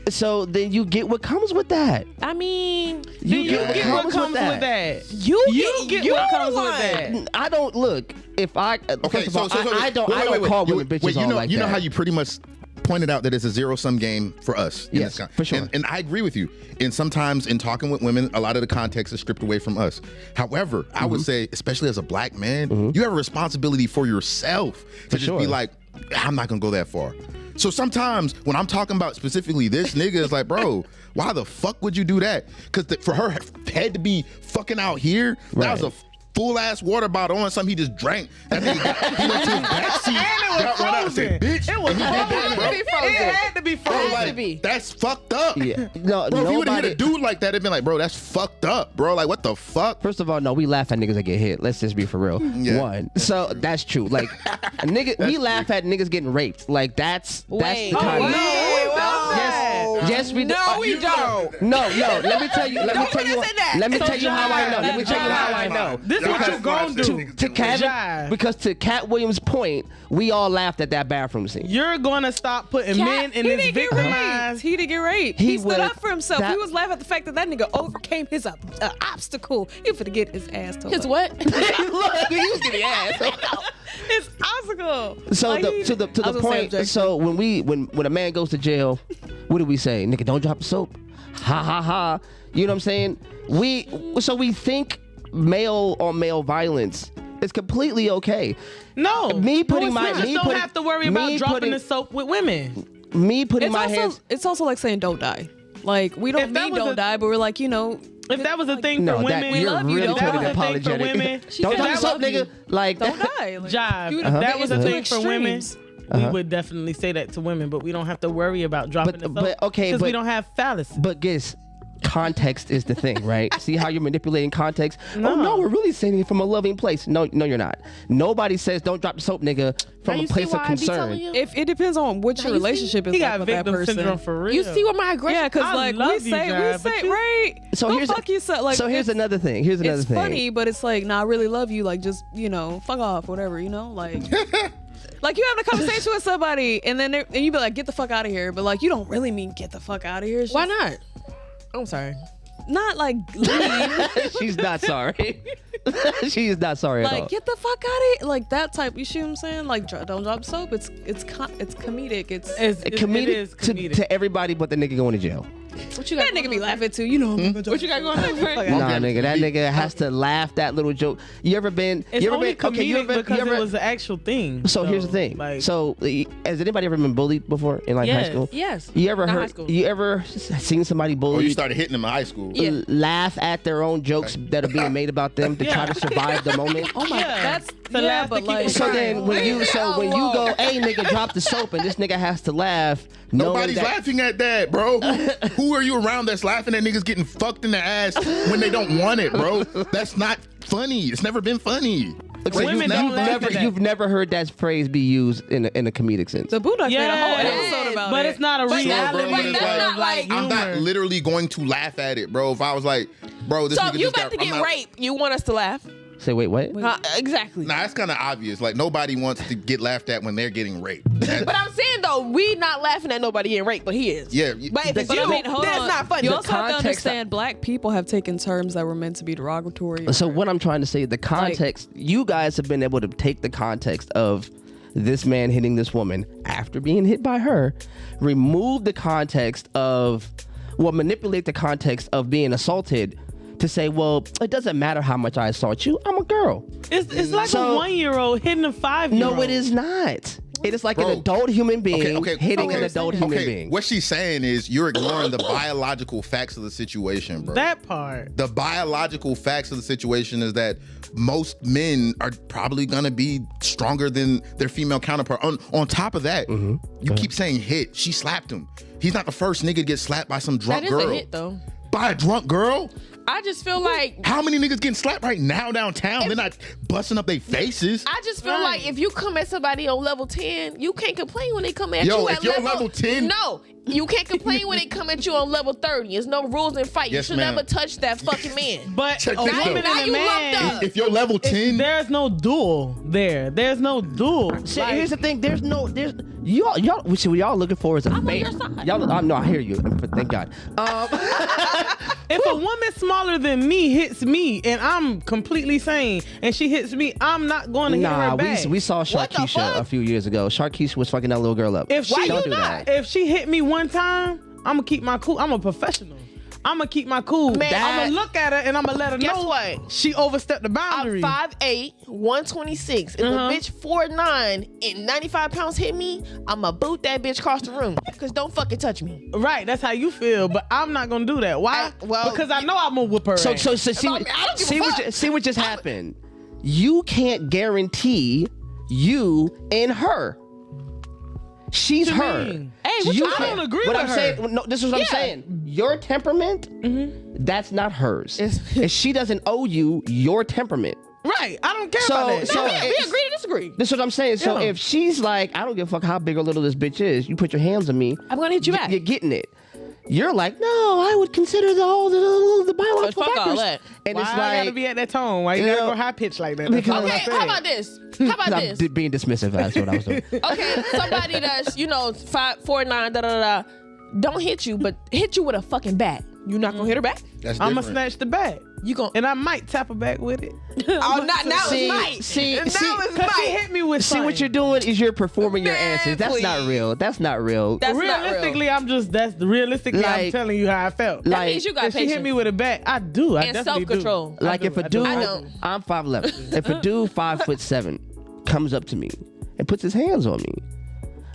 so then you get what comes with that. I mean, You You get what comes with that. you get you're what comes one. with that. I don't look. If I Okay, first of all, I don't call women bitches Wait, all like you know that. how you pretty much pointed out that it's a zero-sum game for us. in Yes, this for sure. And I agree with you. And sometimes in talking with women, a lot of the context is stripped away from us. However, I would say, especially as a black man, you have a responsibility for yourself to just be sure. like, I'm not gonna go that far. So sometimes when I'm talking about specifically this nigga, is like, bro, why the fuck would you do that? Because for her head to be fucking out here, that was a full ass water bottle on something he just drank. That nigga, he went to his backseat, And it was got one out and said, frozen. bitch. It was and he did that, bro. It had to be Bro, frozen. like, that's fucked up. Yeah. No, Bro, if you would have nobody. hit a dude like that, it'd been like, bro, that's fucked up, bro. Like, what the fuck? First of all, no, we laugh at niggas that get hit. Let's just be for real. Yeah. One. So that's true. Like a nigga, we laugh at niggas getting raped. Like that's the Wait. kind of. Yes, we do. No, we don't. No. Let me tell you. Let me tell you. put us in that. Let me So tell you how I know. Let me tell you how I know. This is what you gonna do. To Cat, Jive. because to Cat Williams' point, we all laughed at that bathroom scene. You're gonna stop putting Cat, men in He this didn't get raped. victimized. He didn't get raped. He He stood was- up for himself. that- He was laughing at the fact that that nigga overcame his obstacle. He finna get his ass told. His what? Look, he was getting ass. His obstacle. So Like, to the point. So when a man goes to jail, what do we say? Nigga, don't drop the soap. ha ha ha. You know what I'm saying? We think male on male violence is completely okay. No, Me putting it's my- not. me You don't putting- have to worry me about dropping putting- the soap with women. Me putting It's my also hands. it's also like saying don't die. Like we If don't that mean was don't a- die, but we're like, you know, If that was a thing No, for that women, you're love you, really don't putting die. apologetic. For women, Don't said, drop "I the soap, love nigga. you." Like don't die. Like, jive. you- If that was a it's thing two for women, extremes. we would definitely say that to women, but we don't have to worry about dropping the soap but, okay, because we but- don't have fallacy. But guess context is the thing, right? See how you're manipulating context? No. Oh no, we're really saying it from a loving place. No, you're not. Nobody says don't drop the soap, nigga, from Now a you see place of why I be telling concern. you? If it depends on what your Now you see- relationship is He like got with that victim person. syndrome for real. You see where my aggression? Yeah, because I like love we you, say, Jive, but you- right. So Don't here's fuck yourself. Like so here's it's- another thing. Here's another It's thing. funny, but it's like, nah, I really love you. Like, just fuck off, whatever. Like, like you having a conversation with somebody, and then and you be like, get the fuck out of here. But like, you don't really mean get the fuck out of here. It's Why just not? I'm sorry. Not like leave. She's not sorry. She is not sorry at all. Like get the fuck out of here. Like that type. You see what I'm saying? Like don't drop soap. It's comedic. It's Comedic, it is comedic. To everybody but the nigga going to jail. What you got? that nigga be laughing too. You know What you got going on? Nah, nigga, that nigga has to laugh that little joke. You ever been? It's you ever only been? Okay, you comedic ever? because You ever it was an actual thing. so here's the thing. Like, So has anybody ever been bullied before in like high Yes. school? Yes. You ever Not high heard? school. You ever seen somebody Oh, bullied? you started hitting them in high school. Yeah. Laugh at their own jokes that are being made about them to try to survive the moment. Oh my, Yeah. that's To laugh to but keep like them So then when you Oh, go, hey nigga, drop the soap, and this nigga has to laugh. knowing Nobody's that- laughing at that, bro. Who are you around that's laughing at niggas getting fucked in the ass when they don't want it, bro? That's not funny. It's never been funny. So Women don't laugh at that. you've never heard that phrase be used in a comedic sense. the Boondocks made a whole Yes. episode about But it. it's not a Sure, reality. bro, but it's that's like- not like- I'm not humor. literally going to laugh at it, bro. If I was like, bro, this So nigga you just about to got, get I'm not- raped? You want us to laugh? Say wait, what? Exactly. Nah, that's kind of obvious. Like nobody wants to get laughed at when they're getting raped. That- But I'm saying though, we not laughing at nobody getting raped, but he is. yeah, But if it's But you, I mean, hold that's on. not funny. You The also have to context- understand black people have taken terms that were meant to be derogatory. So what I'm trying to say, the context, you guys have been able to take the context of this man hitting this woman after being hit by her, remove the context of, manipulate the context of being assaulted to say, well, it doesn't matter how much I assault you, I'm a girl. It's like So- a 1-year-old hitting a 5-year-old. No, it is not. It is like Bro. an adult human being okay, hitting okay, an adult human being. What she's saying is you're ignoring the biological facts of the situation, bro. That part. The biological facts of the situation is that most men are probably gonna be stronger than their female counterpart. On top of that, you keep saying hit. She slapped him. He's not the first nigga to get slapped by some That drunk is girl. a hit though. By a drunk girl? I just feel like How many niggas getting slapped right now downtown? They're not busting up their faces. I just feel Right. like if you come at somebody on level 10, you can't complain when they come at Yo, you if at you're level 10 No, you can't complain when they come at you on level 30. There's no rules in fight. Yes, you should ma'am. never touch that fucking man. But Check a this out. woman Now and you a man, lumped up. If you're level 10, there's no duel there. There's no duel. See, Like, here's the thing. There's y'all. What y'all looking for is a on fake. your side. Y'all, no, I hear you. Thank God. if a woman smaller than me hits me and I'm completely sane and she hits me, I'm not going to hit Nah, her back. we saw What the Sharkeisha fuck? a few years ago. Sharkeisha was fucking that little girl up. If Why she you do not? that. If she hit me one time, I'm gonna keep my cool. I'm a professional. I'm gonna keep my cool. Man, I'm gonna look at her and I'm gonna let her Guess know what? she overstepped the I'm boundary. 5'8", 126. If a bitch 4'9" and 95 pounds hit me, I'ma boot that bitch across the room. Cause don't fucking touch me. Right, that's how you feel, but I'm not gonna do that. Why? well, because I know I'm gonna whoop her. So ass. see, I don't give a fuck. see what just happened. You can't guarantee you and her. She's What you her. mean? Hey, what you- I can't- don't agree But with I'm her. saying, no, this is what I'm Yeah. saying. Your temperament, that's not hers. It's- And she doesn't owe you your temperament. Right, I don't care So- about that. so- Yeah, we it's- agree to disagree. This is what I'm saying. So Yeah. if she's like, I don't give a fuck how big or little this bitch is, you put your hands on me, I'm gonna hit you back. you're getting it. You're like, no, I would consider the biological Fuck all factors. that. And Why it's I gotta like, be at that tone? Why you You gotta know, go high pitch like that? That's because- all I Okay, said. how about this? How about I'm this? being dismissive. That's what I was doing. Okay, somebody that's 5'9", da da da da, don't hit you, but hit you with a fucking bat. You not gonna hit her back? that's I'm different. gonna snatch the bat. You gon' and I might tap her back with it. Oh, not now. See, It's might. see, now see, it's Cause she might. hit me with See what something. you're doing is you're performing your Man, answers. That's not please. real. That's not real. That's not real. Realistically, I'm Like- telling you how I felt. That like- means you got If she hit patience me with a bat, I do. I and definitely self-control. do. Like if a dude, I don't. I'm 5'11". If a dude 5'7" comes up to me and puts his hands on me,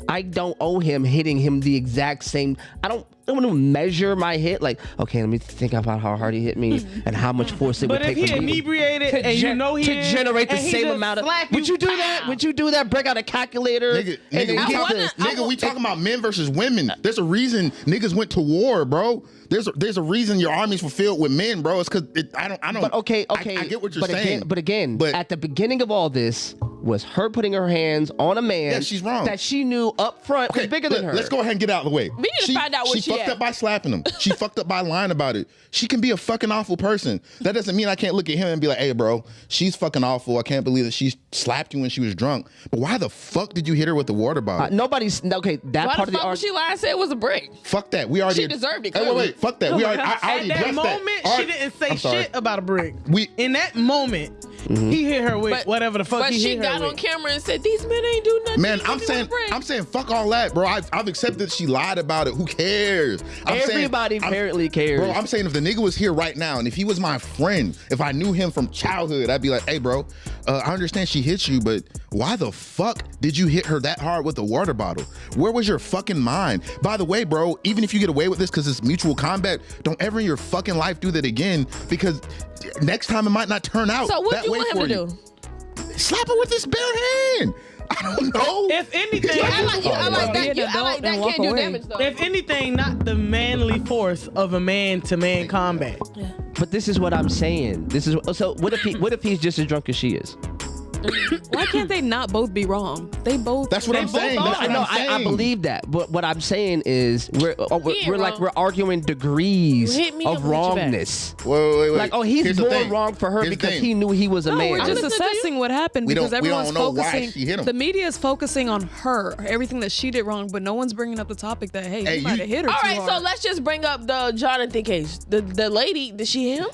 I don't owe him hitting him the exact same. I don't want to measure my hit. Like, okay, let me think about how hard he hit me and how much force it But would if take he for me inebriated to and you gen- know he to is, generate the and he same just amount of. slap Would you do that? pow. Would you do that? Break out a calculator. Nigga, and then we, get talk, the- we talking about men versus women. There's a reason niggas went to war, bro. There's a reason your armies were filled with men, bro. It's because I don't. But okay. I get what you're but saying. Again, But- at the beginning of all this was her putting her hands on a man. Yeah, she's wrong. That she knew up front was bigger than her. Let's go ahead and get out of the way. We need to find out where she she fucked at. up by slapping him. She fucked up by lying about it. She can be a fucking awful person. That doesn't mean I can't look at him and be like, hey, bro, she's fucking awful. I can't believe that she slapped you when she was drunk. But why the fuck did you hit her with the water bottle? Nobody's okay. That Why part the of the fuck art. would she lie and say it was a brick? Fuck that. We already She deserved it, Hey, clearly. wait. Fuck that. We already. I At already that addressed moment, that. All she right. didn't say I'm sorry. shit about a brick. We- In that moment, he hit her with But- whatever the fuck But he she hit her got with. on camera and said, these men ain't do nothing. Man, He hit I'm me with a brick. saying fuck all that, bro. I've accepted that she lied about it. Who cares? Everybody apparently cares. Bro, I'm saying if the nigga was here right now and if he was my friend, if I knew him from childhood, I'd be like, hey, bro, I understand she hit you, but why the fuck did you hit her that hard with the water bottle? Where was your fucking mind? By the way, bro, even if you get away with this because it's mutual combat, don't ever in your fucking life do that again because next time it might not turn out So what that you way want him for to you. do? Slap her with his bare hand. I don't know. If anything, I like you. I like Be that. an You, I adult like that. and walk Can't do away. damage though. if anything, not the manly force of a man-to-man combat. But this is what I'm saying. This is so. What if he's just as drunk as she is? Why can't they not both be wrong? They both. That's what They I'm both saying. are. That's I what know. I'm saying. I believe that. But what I'm saying is we're ain't like wrong. we're arguing degrees You hit me, of I'm gonna hit you back. wrongness. Wait. Like, oh, he's Here's the more thing. wrong for her Here's the because thing. he knew he was a No, man. we're just listening to you. assessing what happened We because don't everyone's know why focusing. she hit him. The media is focusing on her, everything that she did wrong, but no one's bringing up the topic that hey, Hey, you might have hit her All too right, so hard. let's just bring up the Jonathan case. The lady, did she hit him?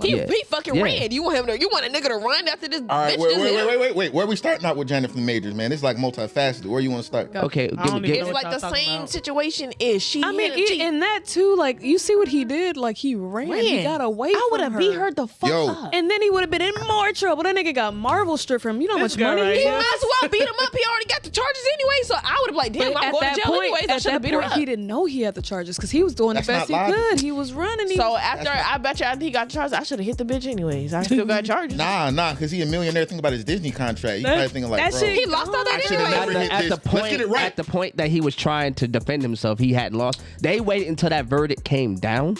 He Yeah. fucking Yeah. ran. You want him to? You want a nigga to run after this All right, bitch? just hit him? wait. Where are we starting out with Jonathan Majors, man? It's like multifaceted. Where you want to start? Okay, I don't even give, know It's what like y'all the talking same about. situation. Is she? I mean, hit him? in that too, like you see what he did. Like he ran. He got away. I would from have beat her the fuck Yo. up. and then he would have been in more trouble. That nigga got Marvel stripped from him. You know how This much guy money right he He here. has? might as well beat him up. He already got the charges anyway. So I would have like, damn, But I'm going to jail anyways. I should have beat her up. he didn't know he had the charges because he was doing That's the best he not logical. could. He was running. He So after I bet you after he got charged, I should have hit the bitch anyways. I still got charges. Nah, because he a millionaire. Think about his Disney contract. He probably thinking like, that bro. shit- He lost all that I should've anyway. never hit at this. the Let's point get it right. at the point that he was trying to defend himself, he hadn't lost. They waited until that verdict came down,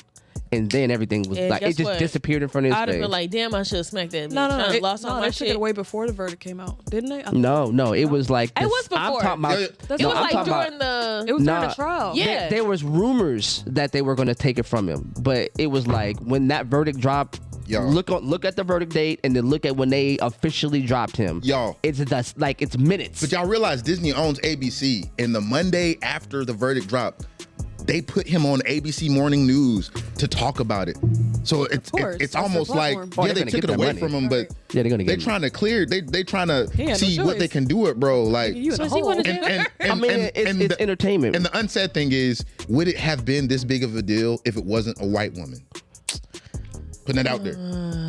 and then everything was And like guess it just what? disappeared in front of his I'd have face. been like, damn, I should have smacked that bitch. no, I it, lost all no, my they took shit. it way before the verdict came out, didn't they? No, it was like It this- was I'm before. talking about. Yeah, That's It what was I'm like talking during about. the. It was Nah. during the trial. Yeah. There was rumors that they were going to take it from him, but it was like when that verdict dropped. Yo. Look at the verdict date, and then look at when they officially dropped him. Yo. It's just like it's minutes. But y'all realize Disney owns ABC, and the Monday after the verdict dropped, they put him on ABC Morning News to talk about it. So it's course. it's That's almost their like platform. Oh, yeah, they're they gonna took get it away that money. from him, but Yeah, they're gonna they get trying to clear. They trying to He had no see what they choice. can do it, bro. Like You in So a is he hole. gonna do I mean, it's the, entertainment. and the unsaid thing is, would it have been this big of a deal if it wasn't a white woman? Putting it out there.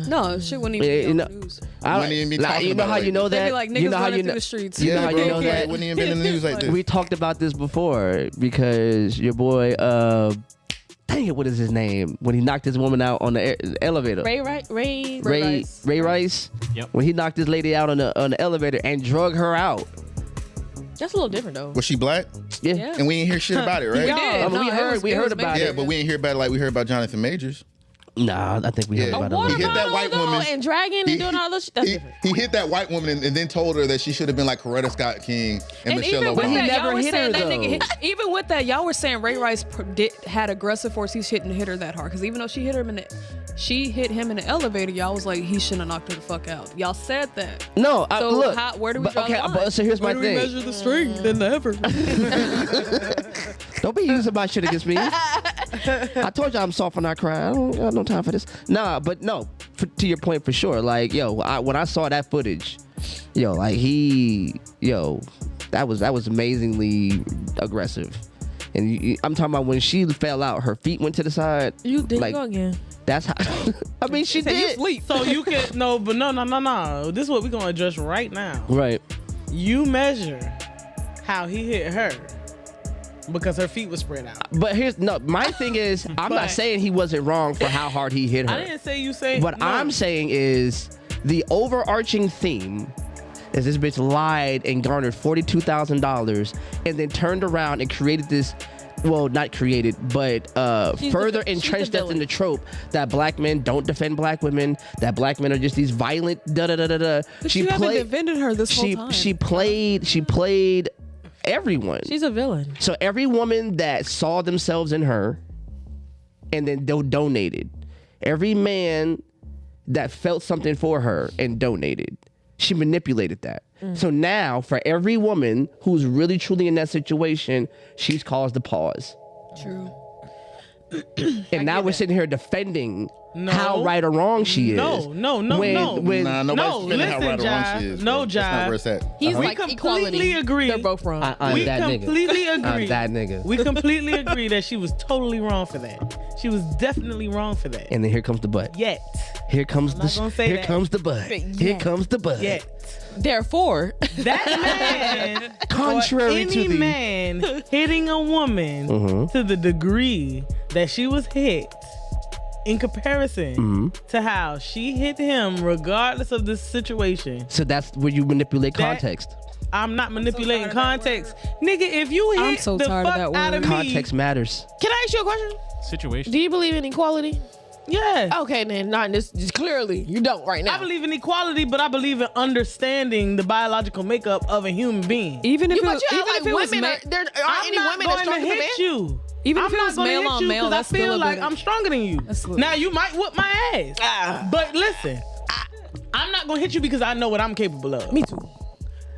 No, shit wouldn't even Yeah, be you on know- the news. Wouldn't even be talking you know about how it you know like They'd that. be like you niggas know how running you through know. the streets. You know how you know bro, that. it wouldn't even been in the news like this. We talked about this before because your boy, dang it, what is his name? When he knocked his woman out on the elevator. Ray Rice. Ray Rice. Yep. When he knocked this lady out on the elevator and drug her out. That's a little different though. Was she black? Yeah. Yeah. And we ain't hear shit about it, right? We did. I mean, No, we it heard was- we it heard was about big. Yeah, it. but we ain't hear about it like we heard about Jonathan Majors. Nah, I think we heard Yeah. about A it. water Water hit that white bottle, though, woman. and dragging and doing all this shit. That's He, different. he hit that white woman and then told her that she should have been like Coretta Scott King and, And Michelle even with Obama. he that, never y'all were hit saying her, that nigga though. hit, even with that, y'all were saying Ray Rice had aggressive force. He shouldn't hit her that hard because even though she hit him in the elevator, y'all was like he shouldn't have knocked her the fuck out. Y'all said that. No, So look. where do we but- draw okay, the line? but- so here's my thing. the strength than ever? Don't be using my shit against me. I told you I'm soft when I cry. I don't got no time for this. Nah, but no, to your point for sure. Like, yo, when I saw that footage, yo, like that was amazingly aggressive. And I'm talking about when she fell out, her feet went to the side. You did like, go again. That's how. I mean, she did. So you can no. This is what we're gonna address right now. Right. You measure how he hit her because her feet were spread out. But my thing is, I'm not saying he wasn't wrong for how hard he hit her. I didn't say you say. What I'm saying is the overarching theme is this bitch lied and garnered $42,000 and then turned around and created this. Well, not created, but further entrenched us in the trope that black men don't defend black women, that black men are just these violent da-da-da-da-da. But you haven't defended her this whole time. She played everyone. She's a villain. So every woman that saw themselves in her and then donated, every man that felt something for her and donated, she manipulated that. So now, for every woman who's really truly in that situation, she's caused a pause. True. And now we're sitting here defending how right or wrong she is. No. Nah, nobody's defending how right or wrong she is. No, bro. That's not where it's at. He's We like completely equality. agree. They're both wrong. I'm We that completely nigga. agree. I'm that nigga. We completely agree that she was totally wrong for that. She was definitely wrong for that. And then here comes the butt. Yet. Here comes not gonna say here that. comes the butt. Here comes the butt. Yet. Therefore, That man, Contrary or to any the man hitting a woman to the degree that she was hit, in comparison to how she hit him, regardless of the situation. So that's where you manipulate That- context. I'm not manipulating context, nigga. If you I'm hit so the tired of fuck that out of word. me, Context matters. can I ask you a question? Situation. Do you believe in equality? yeah. Okay, then not in this. Just clearly, you don't right now. I believe in equality, but I believe in understanding the biological makeup of a human being. Even if You, it, but you even act if like it was women. There aren't any not women that's going to stronger than men. hit you. Even if I'm it not was gonna male hit on you male, 'cause that's I feel still a like good- I'm stronger than you. That's still- Now you might whoop my ass, but listen, I'm not gonna hit you because I know what I'm capable of. Me too.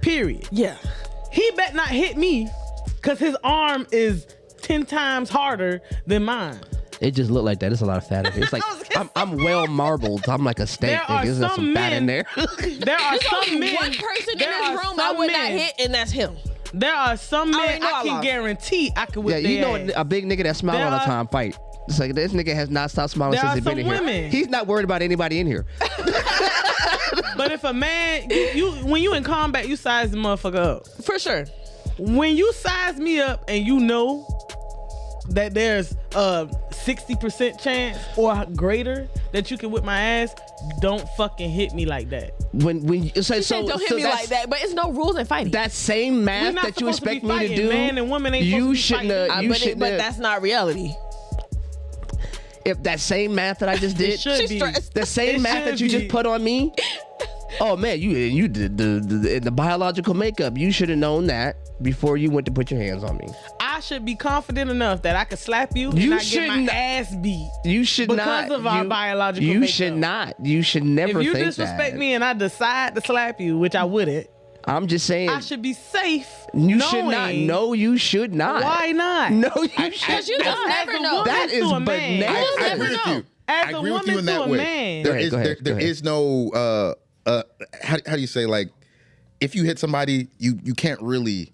Period. Yeah. He bet not hit me because his arm is 10 times harder than mine. It just looked like that. It's a lot of fat in here. It's like I'm well marbled. I'm like a steak. There are There's some some fat in men- there. There are There's some only men. one person in there this are room I some would not men- hit, and that's him. There are some men already know I I can lost. guarantee I could whip Yeah, you their know ass. a big nigga that smile There all the are- time fight. It's like this nigga has not stopped smiling There since are he's been some in here. women. He's not worried about anybody in here. But if a man, when you in combat, you size the motherfucker up. For sure. When you size me up and you know that there's a 60% chance or greater that you can whip my ass, don't fucking hit me like that. When you say She said, don't hit me like that, but it's no rules in fighting. That same We're math not that you supposed to be expect me to fighting. do, Man and women ain't you supposed to be shouldn't fighting. have. You but, shouldn't but have. that's not reality. If that same math that I just It did, should She's be. stressed. the same It math should that you be. just put on me. Oh man, you did the biological makeup. You should have known that before you went to put your hands on me. I should be confident enough that I could slap you and You not get shouldn't- my ass beat. You should Because not. of our you, biological You makeup. should not. You should never If you think disrespect that. me and I decide to slap you, which I wouldn't, I'm just saying. I should be safe. you knowing, should not. No, you should not. Why not? No, you should. Because you not. just never As a know. woman That to is a man. bananas. You'll I never agree with know. you. As I a agree with you woman in to that a way. man. There Go is ahead, there go ahead. is no how do you say, like, if you hit somebody, you can't really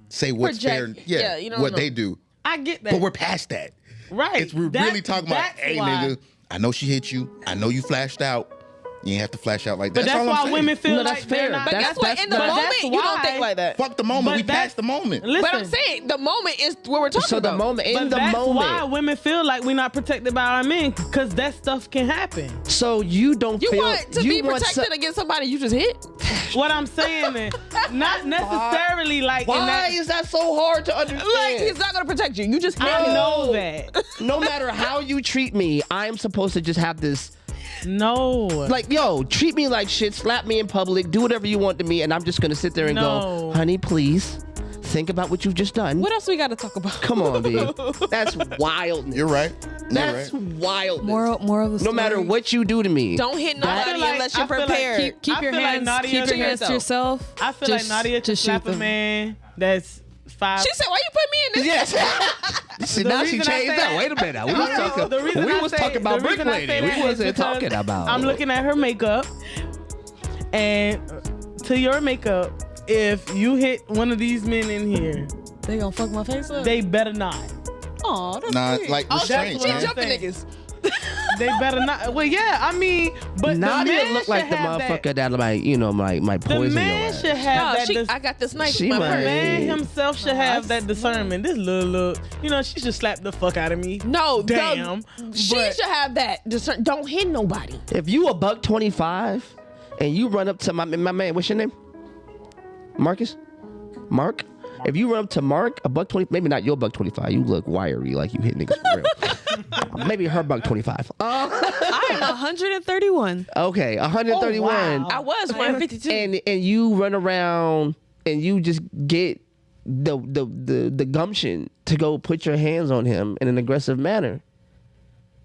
say what's Project. fair. Yeah, you don't what know. they do. I get that. But we're past that. right. We're That- really talking about, that's hey why- nigga, I know she hit you. I know you flashed out. You ain't have to flash out like that. But that's all I'm why saying. women feel No, like that's they're fair. not. But That's- guess what? In the but moment, that's you don't why- think like that. Fuck the moment. But We that's- passed the moment. Listen, But I'm saying the moment is what we're talking So the about. moment, but in the that's moment. why women feel like we're not protected by our men, because that stuff can happen. So you don't You feel want to you be want protected against somebody you just hit? What I'm saying is not necessarily like in Why that. is that so hard to understand? Like, he's not going to protect you. You just hit I him. know that. No matter how you treat me, I am supposed to just have this. No. Like, yo, treat me like shit, slap me in public, do whatever you want to me, and I'm just gonna sit there and No. go, honey, please think about what you've just done. What else we got to talk about? Come on, B. That's wild. You're right. That's right. wild. More of the No story. matter what you do to me. Don't hit That- nobody unless you're I feel like prepared. Keep I your feel like hands. Nadia Keep your to hands to yourself. I feel like Just- Nadia to just slap shoot a them. man that's 5. She said, "Why you put me in this?" Yes. See, now she reason I changed say that. that- Wait a minute. We No, was no, talking. the reason We I was say- talking about the Brick reason I Lady. say We that is wasn't because talking about. I'm looking at her makeup, and to your makeup, if you hit one of these men in here, They gonna fuck my face up. they better not. Aw, that's Nah, sweet. like restraints, what She I'm man. jumping saying. niggas. They better not. Well, yeah, I mean, but Nadia the man look like should the have motherfucker that might, you know, might The poison your man ass. should have No, that. I got this knife She in my might. purse. Man himself should have that discernment. This little look, you know, she should slap the fuck out of me. No, Damn. she But- should have that. Don't hit nobody. If you a $125 and you run up to my man, what's your name? Marcus? Mark? If you run up to Mark, a $120, maybe not your $125. You look wiry, like you hit niggas for real. Maybe her $125. I am 131. Okay, 131. Oh, wow. I was 152. And you run around and you just get the gumption to go put your hands on him in an aggressive manner.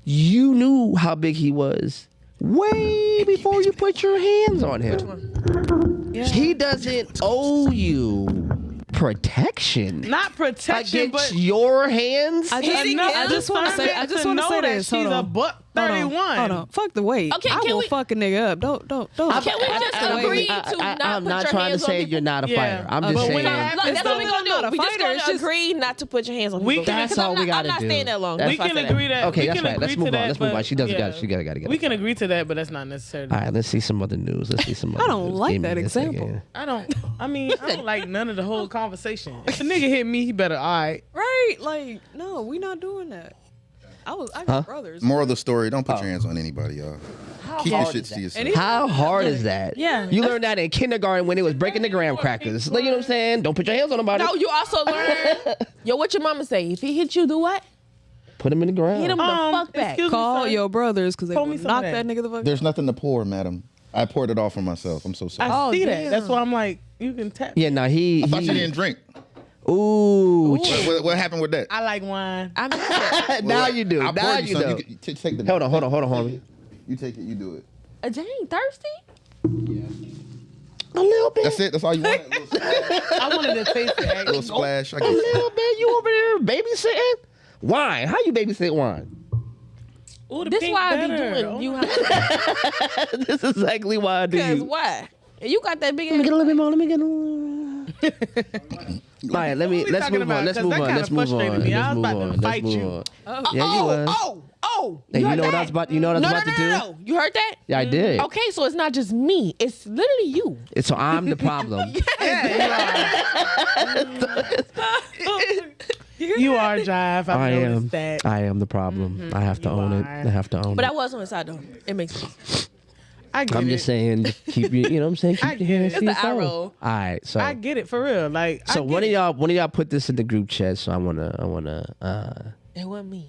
You knew how big he was way before you put your hands on him. Yeah. He doesn't owe you protection. Not protection, Against but your hands. I enough just want to say. I discernment just to want to know say that this. she's Hold a on. $131. Hold on. Fuck the weight. Okay, I can will we- fuck a nigga up. Don't. Can we just agree to not I'm put not your trying to hands on say people? you're not a Yeah. fighter. I'm just But when saying. it happens, Look, that's what I'm we're gonna not do. a We just fighter, gonna it's just- agree not to put your hands on We people. can- That's Because all we I'm gotta not do. staying that long. That's We That's can why I said agree that. Okay, we that's can right. Let's agree move to on. that, Let's move but- on. She does yeah. gotta get We it. can agree to that, but that's not necessarily. All right, let's see some other news. Let's see some other don't news. like Give me that this example. again. I don't like none of the whole conversation. If a nigga hit me, he better, all right. Right? Like, no, we not doing that. I got brothers. Moral of the story: don't put your hands on anybody, y'all. Keep your shit to yourself. How hard is that? Yeah. You learned that in kindergarten when it was breaking the graham crackers. Like, you know what I'm saying? Don't put your hands on nobody. No, you also learn. Yo, what your mama say? If he hit you, do what? Put him in the ground. Hit him the fuck back. excuse me, Call son. your brothers because they Pour will me some knock of that that. nigga the fuck. There's nothing to pour, madam. I poured it all for myself. I'm so sorry. I see that. damn. That's why I'm like, you can tap. Yeah, no, he. I thought you didn't drink. Ooh. What happened with that? I like wine. I'm mad. Now Well, you do. I Now poured you some. do. You can take the. Hold on, homie. You take it. You do it. Dang, thirsty? A little bit. That's it. That's all you want. A little splash. I wanted to taste it. A Actually. little splash. I A guess. little bit. You over there babysitting? Wine. How you babysit wine? Ooh, the This pink why I be better. doing Oh you my- This is exactly why I do. Because You. why? And you got that big Let me ass. get a little bit more. Let me get a little. All right, let's we move talking on. about? Let's 'Cause move that on. kinda Let's move on. frustrated me. I Let's was move about to on. Let's fight move you. on. Oh, Yeah, you was. Hey, you heard know what I that? was about. You know what I was No, about to do. no. You heard that? Yeah, I did. Okay, so it's not just me. It's literally you. So I'm the problem. You are Jive. I I've am. noticed that. I am the problem. I have to own it. are. I have to own But it. I was on the side though. It makes sense. I get I'm it. just saying, keep you. You know what I'm saying? I Keep your get hands it. to It's the yourself. arrow. All right. So I get it for real. Like, so one of y'all put this in the group chat. So I wanna. It wasn't me.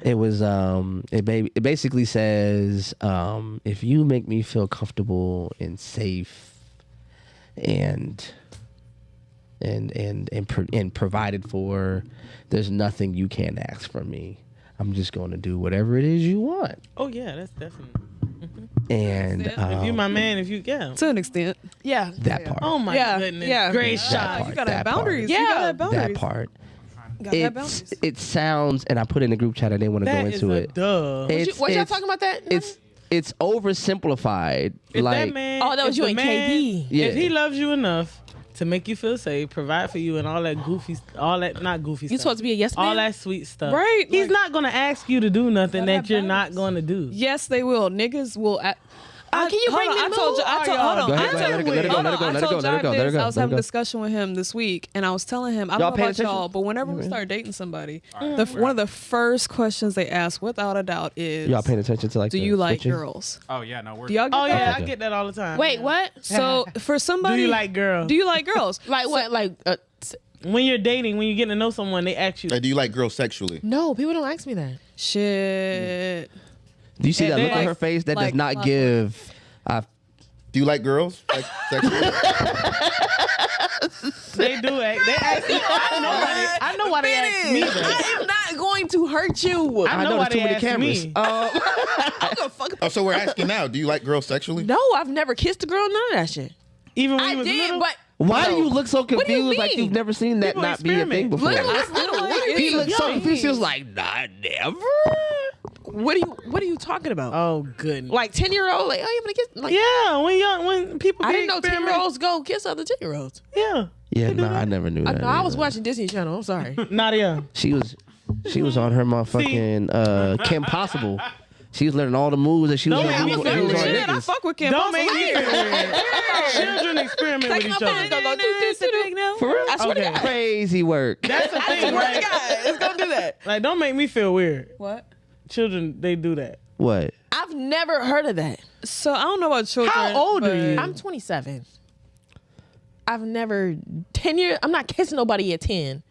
It was it basically says if you make me feel comfortable and safe and provided for, there's nothing you can ask from me. I'm just going to do whatever it is you want. Oh yeah, that's definitely. And If you my man, if you To an extent. Yeah. that part. Oh my Yeah, goodness. yeah. Great That shot. part, You gotta that have part. boundaries. Yeah. You gotta have boundaries. That part. Gotta have boundaries. It sounds, and I put in the group chat. I didn't want to go That is into a it. duh. What y'all talking about that? It's oversimplified. If like that man, Oh, that was if you the and man- KD. Yeah. If he loves you enough to make you feel safe, provide for you, and all that goofy, all that not goofy You stuff, supposed to be a yes man. all that sweet stuff, Right, He's like- not gonna ask you to do nothing Gotta have that you're not boundaries. gonna do. Yes, they will. Niggas will. Can you bring hold me on, the I told mood? you. I told. Are Hold y'all- on. Go ahead, I go told ahead, you- let it go, hold let it on, go, I let it go, told let it go, Jive let it this. go, I was let it having go. a discussion with him this week, and I was telling him, I Y'all don't know paying about y'all, attention? but whenever we start dating somebody, one of the first questions they ask, without a doubt, is, Y'all paying attention to like do the you like switching? girls? Oh yeah, no, we're. Do y'all get Oh that? yeah, Okay. I get that all the time. Wait, what? So for somebody, Do you like girls? Do you like girls? Like what? Like When you're dating, when you're getting to know someone, they ask you. Like, do you like girls sexually? no, people don't ask me that. Shit. Do you see And that they look on like- her face? That does like- not give. Do you like girls like sexually? They do ask. They ask me. I know why they ask me that. I am not going to hurt you. I know why there's too they many ask cameras. me. Oh, so we're asking now. Do you like girls sexually? No, I've never kissed a girl. None of that shit. Even when I you was did, little. but Why do you look so do you confused? Like mean? you've never seen that People not be a thing experiment. before. He looked so confused. He was like, "Nah, never." What are you talking about? Oh goodness. Like 10-year-old? Like, oh, you gonna kiss? Like, Yeah, when people. I be didn't know experimenting- 10-year-olds go kiss other 10-year-olds. Yeah, Yeah, no, I never knew that. No, I was either. watching Disney Channel. I'm sorry. Nadia. She was on her motherfucking Kim Possible. She was learning all the moves that she was Don't doing. make me He was on Shit, I niggas. fuck with Kim. Don't make Possible. me feel weird. Children experiment with each other. For real? I swear to God. Crazy work. That's the I thing, swear to right? God, it's gonna do that. Like, don't make me feel weird. What? Children, they do that. What? I've never heard of that. So I don't know about children. How old are but- you? I'm 27. I've never 10 years. I'm not kissing nobody at 10.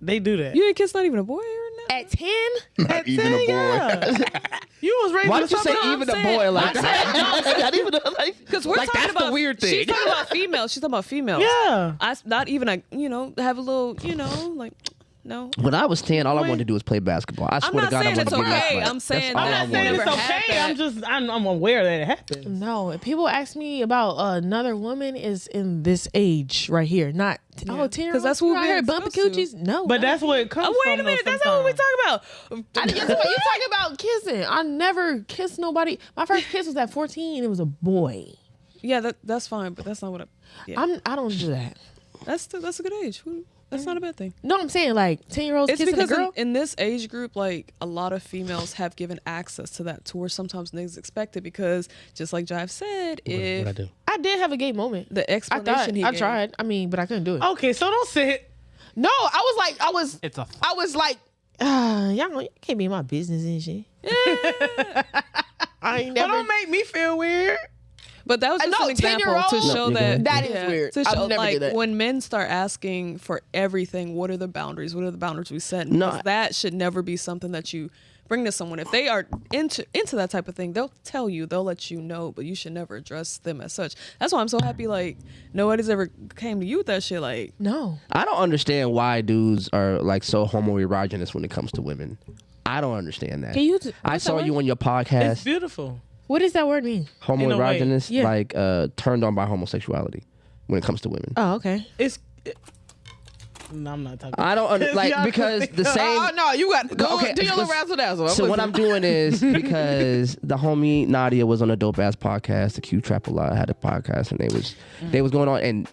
They do that. You didn't kiss not even a boy or nothing? At 10? Not even a boy. Yeah. You was raised Why with did you say something. even a saying- boy like that? Not even like, Because we're like talking that's about the weird thing. She's talking about females. She's talking about females. Yeah. Not even have a little, like no. When I was 10, all I wanted to do was play basketball. I I'm swear to not God, I saying wanted it's to be okay. left. I'm saying That's all that I I'm saying wanted. it's never okay. had I'm aware that it happens. No, if people ask me about another woman is in this age right here. Not, 10 years. 'Cause that's what we're here bumping exposed to. coochies. No. But that's where it comes Oh, from. wait a minute. though, That's not what we sometimes. talking about. you talking about kissing. I never kissed nobody. My first kiss was at 14. It was a boy. Yeah, that's fine, but that's not what I don't do that. that's a good age. That's not a bad thing. No, I'm saying like 10-year-olds It's kissing a because girl. in this age group, like a lot of females have given access to that to where sometimes niggas expect it because just like Jive said, if What I do? I did have a gay moment. the I explanation thought he I gave- tried. I mean, but I couldn't do it. Okay, so don't sit. No, I was It's a y'all can't be in my business and shit. I ain't But never. don't make me feel weird. But that was just No, an example to 10-year-old? show No, that that is weird. To I would show, never like do that. when men start asking for everything, what are the boundaries? What are the boundaries we set? No, Because that should never be something that you bring to someone. If they are into that type of thing, they'll tell you, they'll let you know, but you should never address them as such. That's why I'm so happy. Like nobody's ever came to you with that shit. Like No. I don't understand why dudes are like so homoerogenous when it comes to women. I don't understand that. Can you? I saw you on your It's podcast, beautiful. What does that word mean? homoerogenous, Yeah. like turned on by homosexuality when it comes to women. Oh, okay. No, I'm not talking. I don't like Y'all because the think- same. no, you got go- okay, do your little so- razzle dazzle. So what I'm doing is because the homie Nadia was on a dope ass podcast, the Q Trap a lot had a podcast, and they was going on, and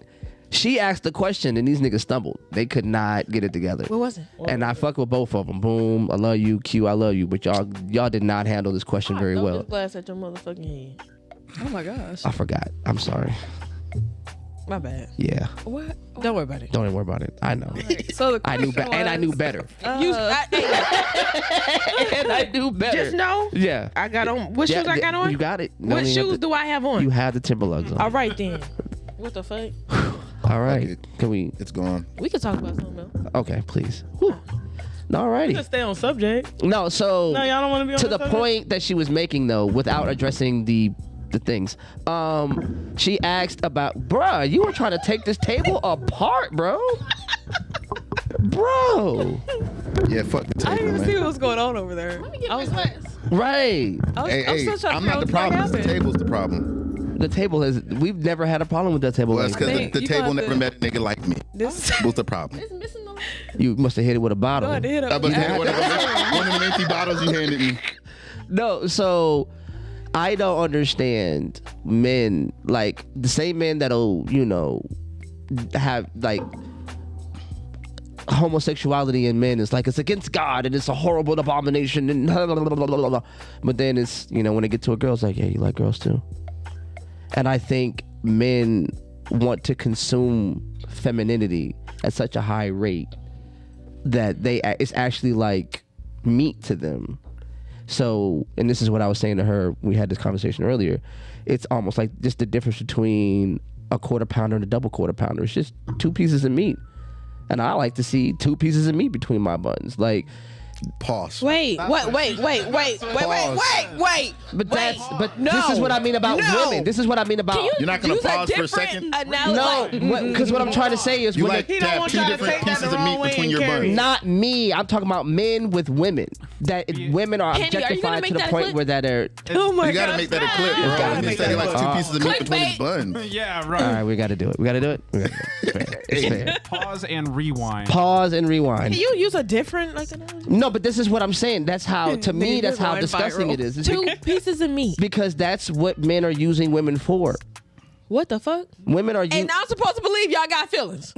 she asked the question, and these niggas stumbled. They could not get it together. What was it? And I fuck with both of them. Boom, I love you. Q, I love you. But y'all did not handle this question very Throw well. this glass at your motherfucking head. oh my gosh, I forgot. I'm sorry. My bad. Yeah, what? Don't worry about it. don't even worry about it. I know. So the I knew question and I was, knew better. Hey, And I knew better. just know Yeah. I got on. What shoes I got on? You got it. What shoes do I have on? You have the Timberlugs on. All right then. What the fuck? All right. it. Can we? It's gone. We could talk about something else. Okay, please. Whew. Alrighty. Just stay on subject. No, so No, y'all don't want to be on to the subject? point that she was making though, without addressing the things. She asked about, bruh, you were trying to take this table apart, bro. Bro. Yeah, fuck the I didn't table, even see man. what was going on over there. I was like, Right. Hey, still trying to I'm figure not out the what problem. It's the happened. table's the problem. The table has, we've never had a problem with that table. Well, it's because Thank- the you table gonna have never to- met a nigga like me. This What's the problem? It's missing the. You must have hit it with a bottle. I did. I must have one of them empty bottles you handed me. No, so I don't understand men, like the same men that'll, have like homosexuality in men is like it's against God and it's a horrible abomination and blah, blah, blah, blah, blah, blah. But then it's, when they get to a girl, it's like, yeah, you like girls too. And I think men want to consume femininity at such a high rate that it's actually like meat to them. So, and this is what I was saying to her, we had this conversation earlier, it's almost like just the difference between a quarter pounder and a double quarter pounder. It's just 2 pieces of meat. And I like to see 2 pieces of meat between my buns. Like, Pause. Wait. But this is what I mean about women. This is what I mean about. You're not gonna pause for a second. No, because what I'm trying to say is You when like they- to have two different pieces of meat between your buns. not me. I'm talking about men with women. That women are Henny, are you gonna objectified to make the that a point clip? where that are. Oh my You gotta god. make that a clip, bro. gotta And make instead, he that like two pieces of meat between his buns. Yeah, All right. right, we got to do it. We got to do it. We gotta do it. It's fair. Pause and rewind. Pause and rewind. Can you use a different analogy? No, but this is what I'm saying. That's how, to me, Nigga, that's how going disgusting viral. it is. It's Two pieces of meat. because that's what men are using women for. What the fuck? Women are And I'm supposed to believe y'all got feelings.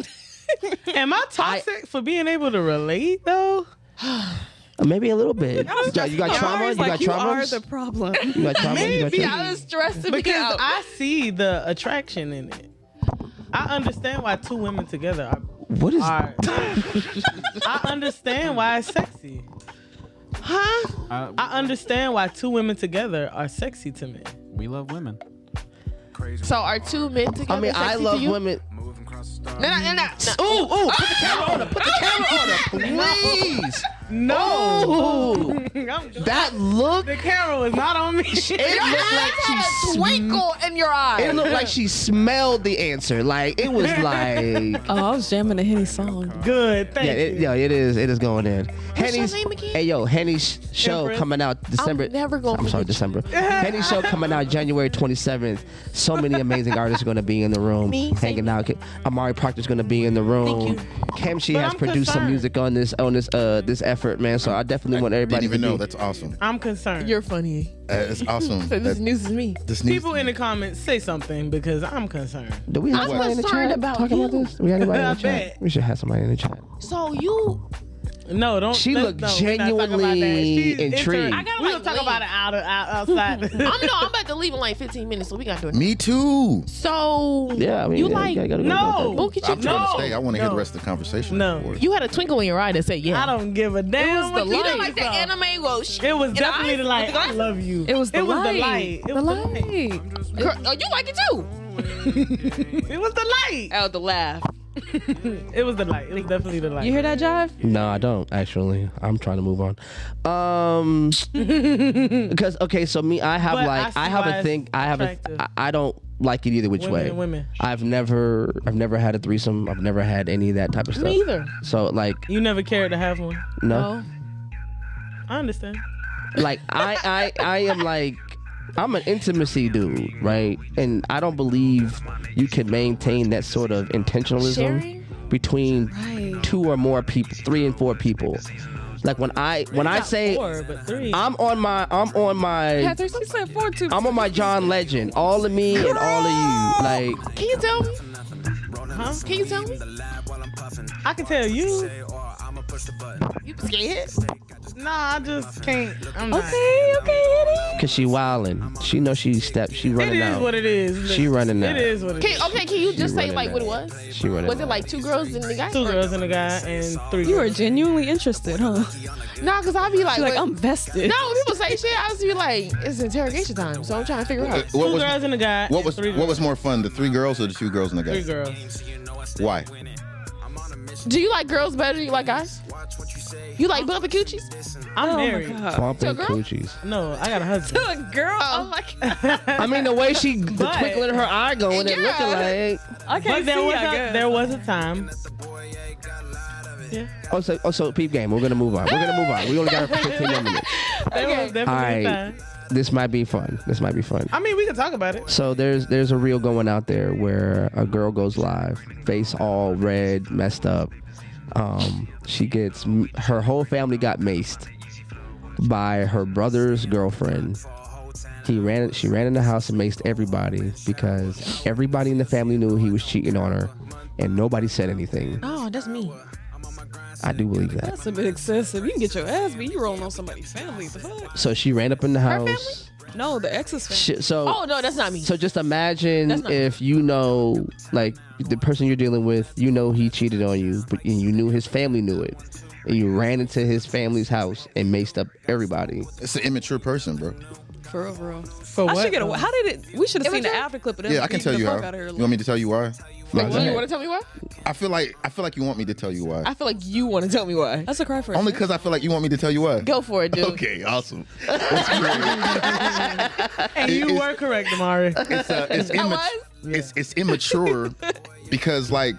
Am I toxic for being able to relate though? maybe a little bit. You got trauma? You got like, you are traumas? the problem. You got trauma? You got Maybe. trauma? I was stressing Because I see the attraction in it. I understand why two women together What is are. I understand why it's sexy. Huh? I understand why two women together are sexy to me. We love women. So are two men together? I mean, I sexy love to you? women. No. Ooh, put the camera on her. Put the camera on her, please. No, Ooh, that look. the camera was not on me. It looked like had a she. twinkle in your eye. It looked like she smelled the answer. Like it was like. Oh, I was jamming a Henny song. Good, thank Yeah, you. it is going in. Henny's, name again? hey yo, Henny's show Empress. coming out December. never gonna I'm sorry, forget December. Henny's show coming out January 27th. So many amazing artists are going to be in the room, Me, say hanging me. out. Amari Proctor's going to be in the room. Kimchi But has I'm produced some concerned. music on this effort, man. So I definitely want everybody Didn't even to know. be. That's awesome. I'm concerned. You're funny. It's awesome. So this news is me. This needs People in the comments say something because I'm concerned. Do we have I'm somebody in the concerned chat about talking you. about this? We got anybody in I the chat? bet. We should have somebody in the chat. So you No, don't. She let's- looked no, we're not talking about that. genuinely She's intrigued. I gotta, We'll like, talk leave. about it outside. I'm about to leave in like 15 minutes, so we gotta do it. Me too. So Yeah, I mean, you yeah, like gotta go No. look at I'm you. trying No. to stay. I want to hear the No. rest of the conversation. No. afterwards. You had a twinkle in your eye that said yeah. I don't give a damn. It was what the you light. think Like the so. anime was. It was in the definitely eyes? the light. With the I eyes? love you. It was the light. The light. It The was the light. light. Girl, oh, you like it too. It was the light. Oh, the laugh. It was the light. It was definitely the light. You hear that, Jive? No, I don't actually. I'm trying to move on. Because okay, so me, I have But like I I see have why a it's thing. I have attractive. I don't like it either which Women way. and women. I've never had a threesome. I've never had any of that type of stuff. Me either. So like You never cared to have one. no, I understand. like I am like. I'm an intimacy dude, right? And I don't believe you can maintain that sort of intentionalism Sharing? between Right. 2 or more people, 3 and 4 people. Like when I Not say 4, but 3. I'm on my He said 4-2. I'm on my John Legend. All of me and all of you. Like Can you tell me? Huh? Can you tell me? I can tell you. You scared? Nah, I just can't. I'm not. Okay, Eddie. cause she wildin'. She know she It running is out. what it is. She running out. It is what it is. Can you just say running like what it out. was? She running Was it out. like 2 girls and the guy? 2 girls and a guy and 3 You were girls. genuinely interested, huh? No, because I'll be like, You're like, what- I'm vested. No, when people say shit, I just be like, it's interrogation time, so I'm trying to figure out. What 2 was girls and a guy. what and was 3 girls. what was more fun, the 3 girls or the 2 girls and the 3 guy? girls. Why? Do you like girls better than you like guys? You like bumping coochies? I'm Oh my married. God. Pumping girl? coochies. No, I got a husband. A girl. Oh my god. I mean the way she the But- twinkle in her eye going and Yeah. looking like I can't But see. there was a time. Yeah. so peep game. We're gonna move on. We only got 15 more minutes. There was definitely All a right. time. This might be fun. I mean, we can talk about it. So there's a reel going out there where a girl goes live, face all red, messed up. She gets her whole family got maced by her brother's girlfriend. She ran in the house and maced everybody because everybody in the family knew he was cheating on her, and nobody said anything. Oh, that's me. I do believe that. That's a bit excessive. You can get your ass beat. You rolling on somebody's family. The fuck? So she ran up in the house. family? No, the ex's family. Oh no, that's not me. So just That's imagine not- if you know, like the person you're dealing with, you know he cheated on you, but and you knew his family knew it, and you ran into his family's house and maced up everybody. It's an immature person, bro. For real, for real. For I what? should get a. How did it? We should have seen the Immature? after clip of them. Yeah, I can beating tell you the how. fuck out of her. You want me to tell you why? Like, Do you want to tell me why? I feel like you want me to tell you why. I feel like you want to tell me why. That's a cry for Only because I feel like you want me to tell you why. Go for it, dude. Okay, awesome. That's great. And you were correct, Amari. It's immature because like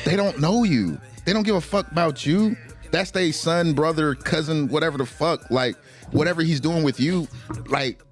they don't know you. They don't give a fuck about you. That's their son, brother, cousin, whatever the fuck. Like whatever he's doing with you, like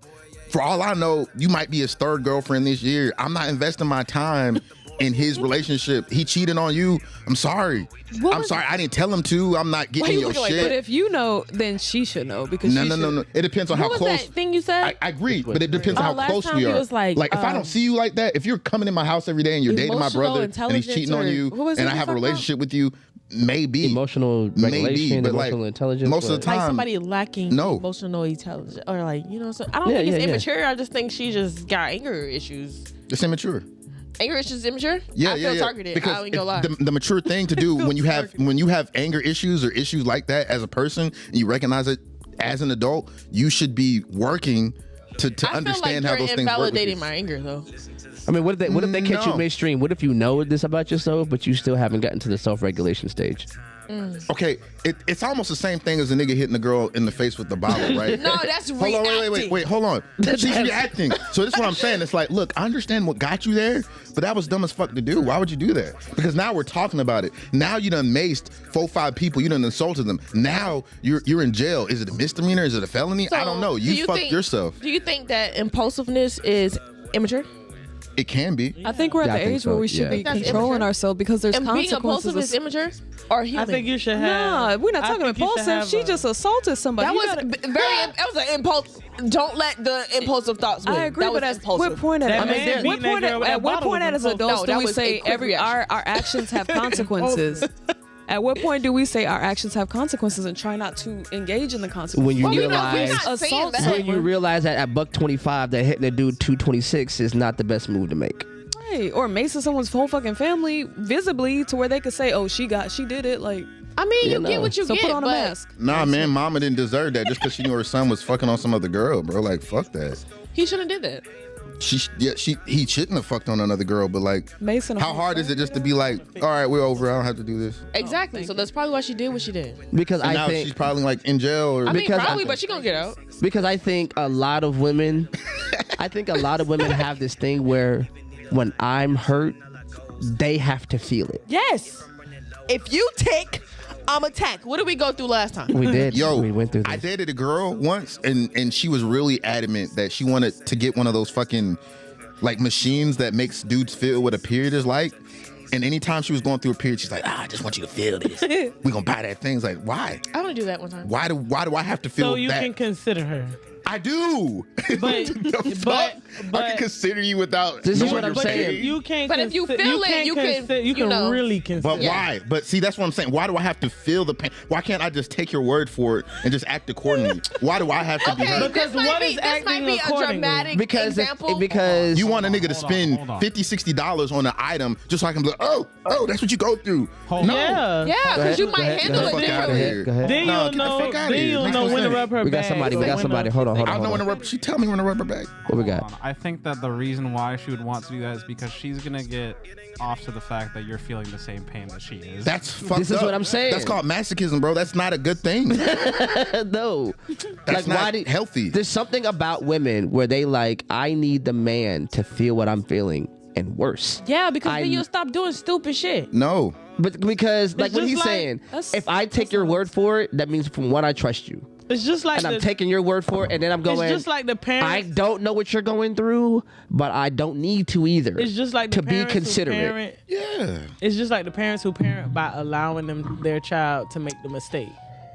for all I know, you might be his third girlfriend this year. I'm not investing my time in his relationship. He cheated on you. I'm sorry. I'm sorry. I didn't tell him to. I'm not getting your shit. But if you know, then she should know because no. It depends on how What was close. that thing you said? I agree, but it depends on how last close time we he are. was like, if I don't see you like that, if you're coming in my house every day and you're dating my emotional brother and he's cheating on intelligence you, or- what was and it I you have a talking about? relationship with you, maybe Emotional regulation, but like emotional intelligence. most of the what? time, like somebody lacking No. emotional intelligence, or like So I don't Yeah, think it's yeah, yeah. immature. I just think she just got anger issues. it's immature. Anger issues immature. Yeah, I feel yeah. targeted. Because I ain't gonna lie. the mature thing to do when you have anger issues or issues like that as a person, and you recognize it as an adult, you should be working to I understand feel how like those you're things work. with invalidating you. my anger though. I mean, what if they catch you No. midstream? What if you know this about yourself, but you still haven't gotten to the self-regulation stage? Okay, it's almost the same thing as a nigga hitting a girl in the face with the bottle, right? No, that's Hold on, reacting. wait, hold on. She's reacting. So this is what I'm saying. It's like, look, I understand what got you there, but that was dumb as fuck to do. Why would you do that? Because now we're talking about it. Now you done maced 4-5 people. You done insulted them. Now you're in jail. Is it a misdemeanor? Is it a felony? I don't know. You fucked yourself. Do you think that impulsiveness is immature? It can be. I think we're at Yeah, I the think age so, where we should yeah. be That's controlling immature. ourselves because there's And being impulsive is consequences. immature or healing? I think you should have. Nah, we're not I talking think you should impulsive. have She a- just assaulted somebody. that You was gotta- that was an impulse. Don't let the impulsive thoughts win. I agree, that but was at impulsive. what point That at man at beating what that point girl with at that what bottle point was as impulsive. adults No, do that we was a say quick reaction. our actions have consequences? At what point do we say our actions have consequences and try not to engage in the consequences? When you Well, we're realize not saying assault that. when you realize that at $125 that hitting a dude 226 is not the best move to make. Right. Or macing someone's whole fucking family visibly to where they could say, "Oh, she did it." Like, I mean, you know. get what you so get, put on a but mask. Nah, man, mama didn't deserve that just because she knew her son was fucking on some other girl, bro. Like, fuck that. he shouldn't have did that. He shouldn't have fucked on another girl, but like, Macing a how whole hard is it just to be like, all right, we're over. I don't have to do this. Exactly. So that's probably why she did what she did. Because And I now think she's probably like in jail or I mean, Because probably, I- but she gonna get out. because I think a lot of women have this thing where when I'm hurt, they have to feel it. Yes. If you take, I'm attacked. What did we go through last time? We did. Yo, we went through this. I dated a girl once, and she was really adamant that she wanted to get one of those fucking like machines that makes dudes feel what a period is like. And anytime she was going through a period, she's like, I just want you to feel this. We gonna buy that thing. It's like, why? I want to do that one time. Why do I have to feel So you that? can consider her. I do. But- The fuck? I but- can consider you without. This is knowing what I'm your saying. period. You can't. But if you consi- feel it, you can, consi- you you can know. really consider. But why? But see, that's what I'm saying. Why do I have to feel the pain? Why can't I just take your word for it and just act accordingly? Why do I have to be Okay, hurt? Because this might what be, is this might acting be a accordingly? dramatic because example. because You want a nigga to Hold on, spend hold on. $50, $60 on an item just so I can be like, oh, that's what you go through. Hold no. on. yeah, Go ahead, because you go might ahead, handle go it Fuck ahead, outta differently. here. Go ahead. Then No, you'll get the know. fuck outta Then here. you'll Next know when to percentage. rub her We got back. somebody, we and got when somebody. not. Hold on. I don't know when to rub. She tell me when to rub her back. What we Hold got? on. I think that the reason why she would want to do that is because she's gonna get off to the fact that you're feeling the same pain that she is. That's fucked This is up. what I'm saying. That's called masochism, bro. That's not a good thing. No. That's not healthy. There's something about women where they like, I need the man to feel what I'm feeling and worse. Yeah, because I- then you'll stop doing stupid shit. No. But because like what just he's like- saying, That's- if I take your word for it, that means from one, I trust you. It's just like And I'm the, taking your word for it, and then I'm it's going, just like the I parents. don't know what you're going through, but I don't need to either. It's just like the to be parents who considerate. parent- Yeah. It's just like the parents who parent by allowing their child to make the mistake.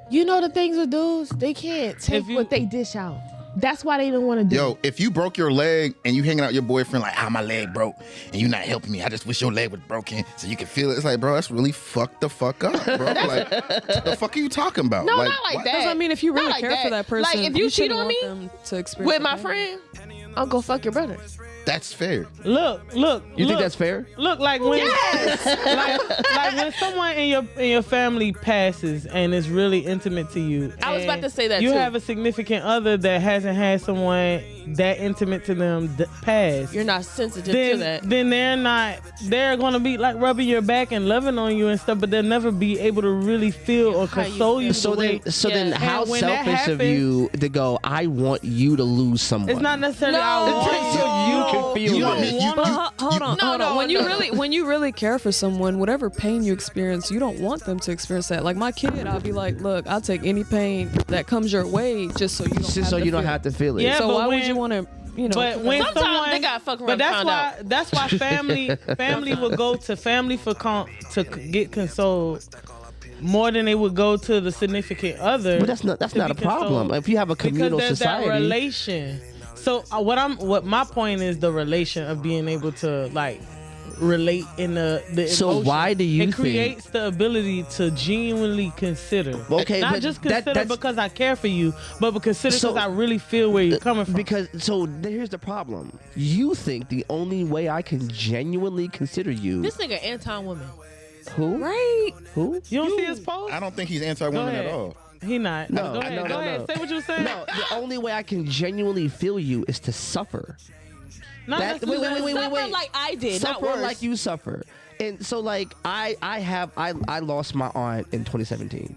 You know the things with dudes, they can't take If you- what they dish out. That's why they don't want to do. Yo, if you broke your leg and you hanging out with your boyfriend like, my leg broke and you not helping me. I just wish your leg was broken so you can feel it. It's like, bro, that's really fucked the fuck up, bro. Like, the fuck are you talking about? No, not like what? that. Because I mean, if you really Not like care for that. that person, Like, if you cheat shouldn't on want me them to experience with my that. friend, I'll go fuck your brother. That's fair. Look. You think that's fair? Look, like when like when someone in your family passes and is really intimate to you. I was about and to say that you too. have a significant other that hasn't had someone that intimate to them past, You're not sensitive to that. then they're gonna be like rubbing your back and loving on you and stuff, but they'll never be able to really feel or console you. So then, how And when that selfish of you to go? I want you to lose someone. It's not necessarily No. I want so you can feel You it. want me- you- But hold on. No, When you really care for someone, whatever pain you experience, you don't want them to experience that. Like my kid, I'll be like, look, I'll take any pain that comes your way just so you don't Just have so to you don't feel have to feel it. Yeah, So but why would when- you want to, But when Sometimes someone, they gotta fuck around but and find out. that's why family will go to family to get consoled more than they would go to the significant other. But that's not a be problem. consoled. If you have a communal because there's society, that relation. So what my point is the relation of being able to like relate in the So emotion. why do you it think- creates the ability to genuinely consider? Okay, not but just that- consider that's- because I care for you, but consider So- because I really feel where you're coming from. because here's the problem. You think the only way I can genuinely consider you, This nigga anti-woman. who? Right. Who? You don't see his post? I don't think he's anti-woman Go at ahead. all. He not. No, go ahead. no, Go no, ahead. no. Say what you were saying. No, the only way I can genuinely feel you is to suffer. Not That- necessarily- wait. Suffer like I did, not Suffer worse. like you suffer. And so like I lost my aunt in 2017.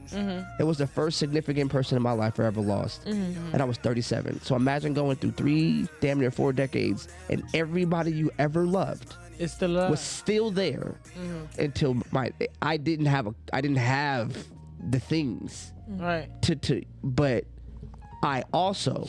It was the first significant person in my life I ever lost, and I was 37. So imagine going through 3, damn near 4 decades, and everybody you ever loved It's still love. was still there until I didn't have the things Right. to but I also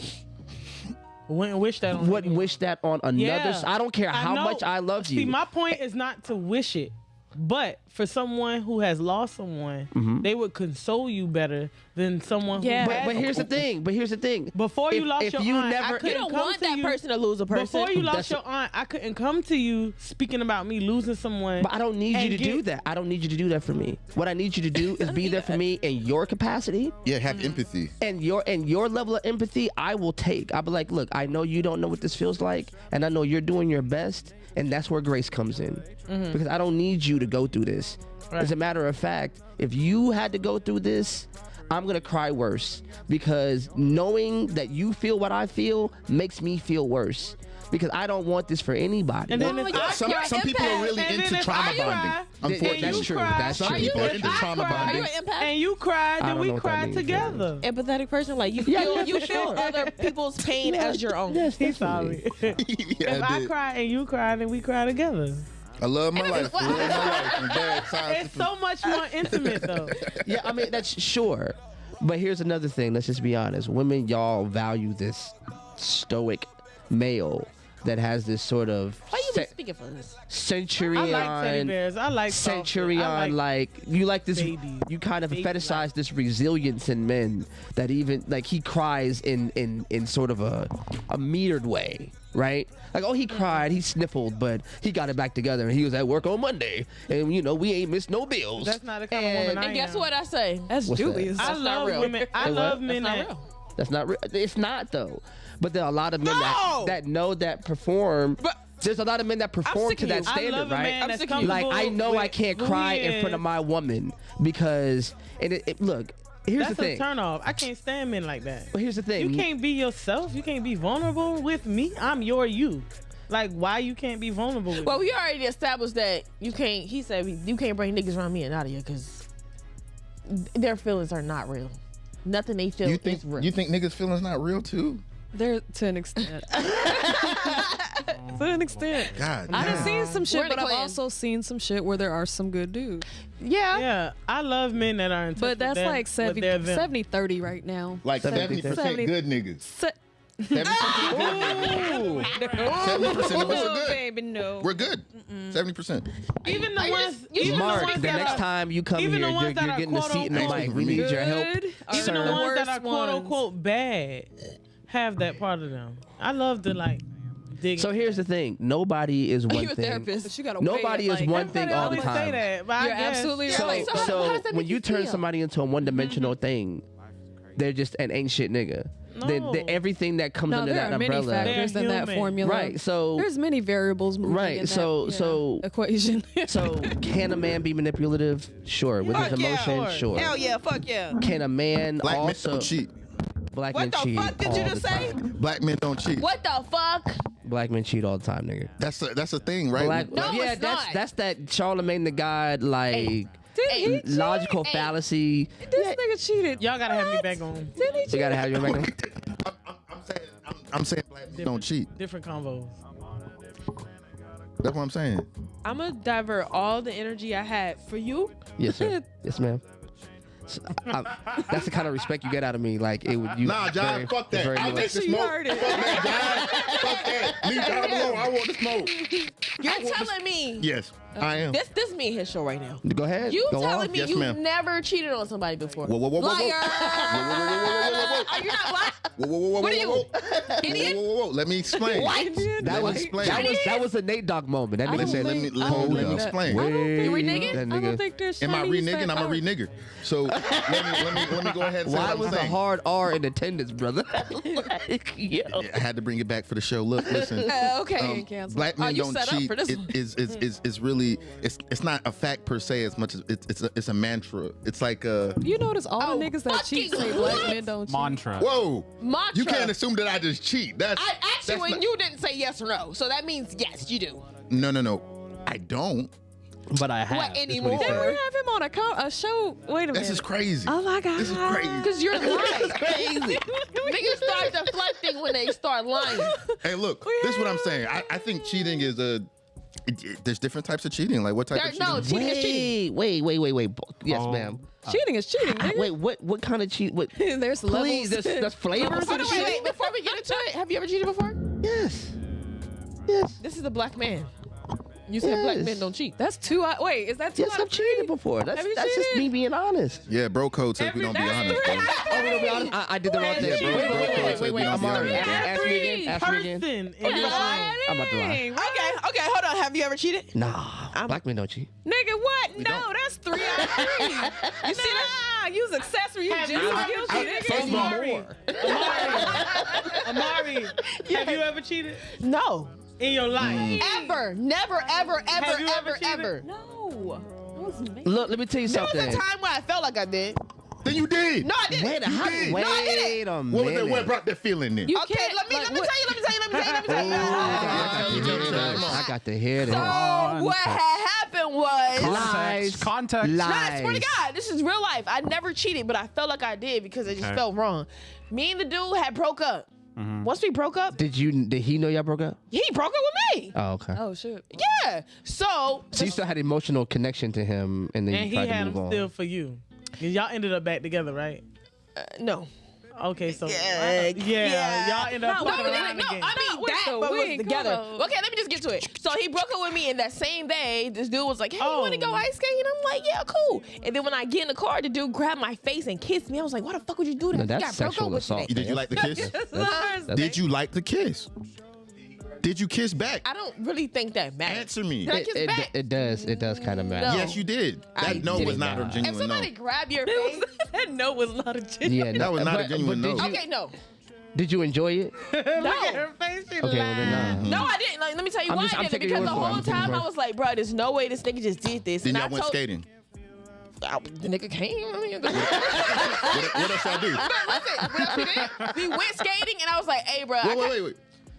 Wouldn't wish that on wouldn't wish that on another. Yeah. I don't care how know. much I love See, you. my point is not to wish it, but for someone who has lost someone, they would console you better than someone Yeah. who But hasn't. here's the thing. Before you lost if your you aunt, never- I You couldn't You don't come want to that you. person to lose a person. Before you lost That's- your aunt, I couldn't come to you speaking about me losing someone. But I don't need you and to do that. I don't need you to do that for me. What I need you to do is be there for me in your capacity Yeah, have empathy. and your level of empathy. I will take. I'll be like, look, I know you don't know what this feels like, and I know you're doing your best, and that's where grace comes in. Because I don't need you to go through this. Right. As a matter of fact, if you had to go through this, I'm gonna cry worse because knowing that you feel what I feel makes me feel worse. Because I don't want this for anybody. And then No, if you- I Some You're some an people are empath. really And then into if trauma I cry, bonding. and Unfortunately, That's you true. cry, That's some true. people are If into I trauma cry, Are you bonding. an empath? and you cried, I then don't we know what that cried means, together. Empathetic person, like you Yeah, feel yeah, you for feel sure. other people's pain as your own. Yes, He's definitely. sorry. Yeah, If I I did. cry and you cry, then we cry together. I love my life. I love my life. And bad times. It's so much more intimate though. Yeah, I mean that's sure. But here's another thing. Let's just be honest. Women, y'all value this stoic male that has this sort of Why you be speaking for this? centurion. I like teddy bears. I like Centurion, I like you like this. babies. You kind of Baby fetishize this resilience in men that even like he cries in sort of a metered way, right? Like, oh, he cried, he sniffled, but he got it back together, and he was at work on Monday, and you know we ain't missed no bills. That's not the kind And- of woman I And guess am. what I say? That's What's that? Julius. I That's not love real. women. I Say love what? men That's not that. real. That's not real. It's not though. But there are a lot of men No! that know that perform. But- There's a lot of men that perform sick to of that you. I standard, love a right? man I'm that's sick of you. Like I know I with can't who cry he in front of is. my woman because look. Here's That's the a thing. turn off. I can't stand men like that. But here's the thing. You can't be yourself. You can't be vulnerable with me. I'm your you. Like, why you can't be vulnerable with Well, me? we already established that you can't. He said you can't bring niggas around me and Nadia because their feelings are not real. Nothing they feel You is think real. niggas' feelings not real too? There to an extent. To an extent. God, I done damn. seen some We're shit, the but I've clan. also seen some shit where there are some good dudes. yeah. Yeah, I love men that are in touch But that's with like them, with their them. 70-30 right now. Like 70%. 70% good niggas. Se- 70% good niggas. 70% of us are good. baby, no. We're good. 70%. Even the I ones, just- even the Mark, ones the that next are, time you come even here, the you're ones that are getting a seat in the quote-unquote mic. We need your help, Good are even sir. the ones that are worst quote ones. unquote bad have that part of them. I love to like dig. So here's the thing. Nobody is Are one you a thing. therapist? But you gotta Nobody weigh is it, like, one thing all the always say time. that, but You're I guess. absolutely Yeah, right. like, so how does that when make you you turn feel? somebody into a one-dimensional thing, they're just an ain't shit nigga. They- everything that comes No, under there that are many umbrella. factors in that They're formula. Right. So There's many variables moving Right, in so- that, so- equation. so can a man be manipulative? Sure. With his emotions, sure. Hell yeah, fuck yeah. Can a man Black men also? don't cheat. Black What men the cheat fuck did you all just the say? time. Black men don't cheat. What the fuck? Black men cheat all the time, nigga. That's a thing, right? Black, No, yeah, it's that's not. that's that Charlemagne the God like Hey, logical hey. fallacy. This nigga cheated. Y'all gotta have me back on Didn't he cheat? You gotta have your man. I'm saying black men don't cheat. different convos. That's what I'm saying. I'm gonna divert all the energy I had for you. Yes, sir. Yes, ma'am. So, that's the kind of respect you get out of me. Like it would. You Nah, John, very- fuck that. very I'll much- take the sure you smoke. heard Fuck it. that, John. Fuck that. Leave John alone. I want the smoke. You're telling me Yes, I am. this me and his show right now. Go ahead. You Go telling on. me Yes, you ma'am. never cheated on somebody before? Whoa, whoa, whoa, whoa, whoa. Liar! Whoa, whoa, whoa, whoa, whoa, whoa, whoa. Are you not black? Whoa, whoa, whoa, whoa, What are whoa, you? whoa. Idiot? Whoa, whoa, whoa, whoa. Let me explain. What? That was explain. that was a Nate Dogg moment. That I nigga don't said, Let think- me I don't let me think- explain. I don't think- You reneging? That I don't nigga. think there's Am I Chinese reneging? fat I'm a power. renigger. So let me go ahead and say Why what I'm was the saying. hard R in attendance, brother? Like, yo. I had to bring it back for the show. Look, listen. Okay, cancel. Black men you don't set up cheat. for this one. Is really it's not a fact per se as much as it's a mantra. It's like You notice all Oh, the niggas that cheat fucking say black what? men don't cheat. Mantra. whoa. Mantra. You can't assume that I just cheat. That's I asked you that's when not- you didn't say yes or no, so that means yes, you do. No. I don't. But I have. What is he anymore? said. Didn't we have him on a show? Wait a minute. This is crazy. Oh my god. This is crazy. Because you're lying. Crazy. Niggas start deflecting when they start lying. Hey, look. This is what I'm saying. I think cheating is there's different types of cheating. Like what type of cheating? No, cheating is cheating. Wait. Yes, Oh. ma'am. Cheating is cheating, nigga. Wait, what kind of cheat? What? There's Please, levels. there's flavors Hold and on, shit. wait. Before we get into it, have you ever cheated before? Yes. This is a black man. You said black Yes. men don't cheat. That's two. Wait, is that two? Yes, out I've of three? cheated before. That's Have you just cheated? me being honest. Yeah, bro code says we don't be honest, bro. Oh, we don't be honest. I did the wrong thing. bro. Wait, I'm already. Three Ask me again. Ask me again. Person in Okay. your life. I'm about to lie. Okay, hold on. Have you ever cheated? Nah, black men don't cheat. Nigga, what? No, don't. that's 3 out of 3. You see that? Use accessory. You just you- guilty, First of all, Amari, have you ever cheated No. in your life? Ever. Never, ever, Have you ever, ever cheated? ever. No. That was me. Look, let me tell you There was something. a time where I felt like I did. Then you did. No, I didn't. Wait, You did. wait No, I didn't. a What was minute. it? What brought that feeling then? You Okay, can't, let me like, tell you. I got to hear this. So what had happened was Lies. Context. No, I Lies. swear to God, this is real life. I never cheated, but I felt like I did because it just Okay. felt wrong. Me and the dude had broke up. Once we broke up, Did he know y'all broke up? he broke up with me. Oh, okay. Oh shit. Yeah. So So you still had emotional connection to him, and then And you he tried to had move him on. still for you. And y'all ended up back together, right? no. Okay, so Yeah. y'all ended up No, fucking we around didn't. No, again. I mean Not with that, the but was wing, together. come on. Okay, let me just get to it. So he broke up with me, and that same day, this dude was like, "Hey, you Oh. want to go ice skating?" I'm like, "Yeah, cool." And then when I get in the car, the dude grabbed my face and kissed me. I was like, "Why the fuck would you do that?" No, You that's got broke up sexual with assault. today. Did you like the kiss? Did you like the kiss? Did you kiss back? I don't really think that matters. Answer me. Did I kiss back? It does kind of matter. No. Yes, you did. I That no was didn't. not a If genuine no. somebody grab your face, That no was not a genuine. Yeah, That was not a but genuine did no. you- okay, no, Did you enjoy it? Look at no. her face. She Okay, well then No, I didn't. Like, let me tell you I'm why just- I'm I didn't. taking your Because the word for it. whole I'm taking time your I word. was like, bro, there's no way this nigga just did this. Then And y'all went skating. The nigga came. I mean, What else y'all do? we went skating, and I was like, hey, bro. Wait.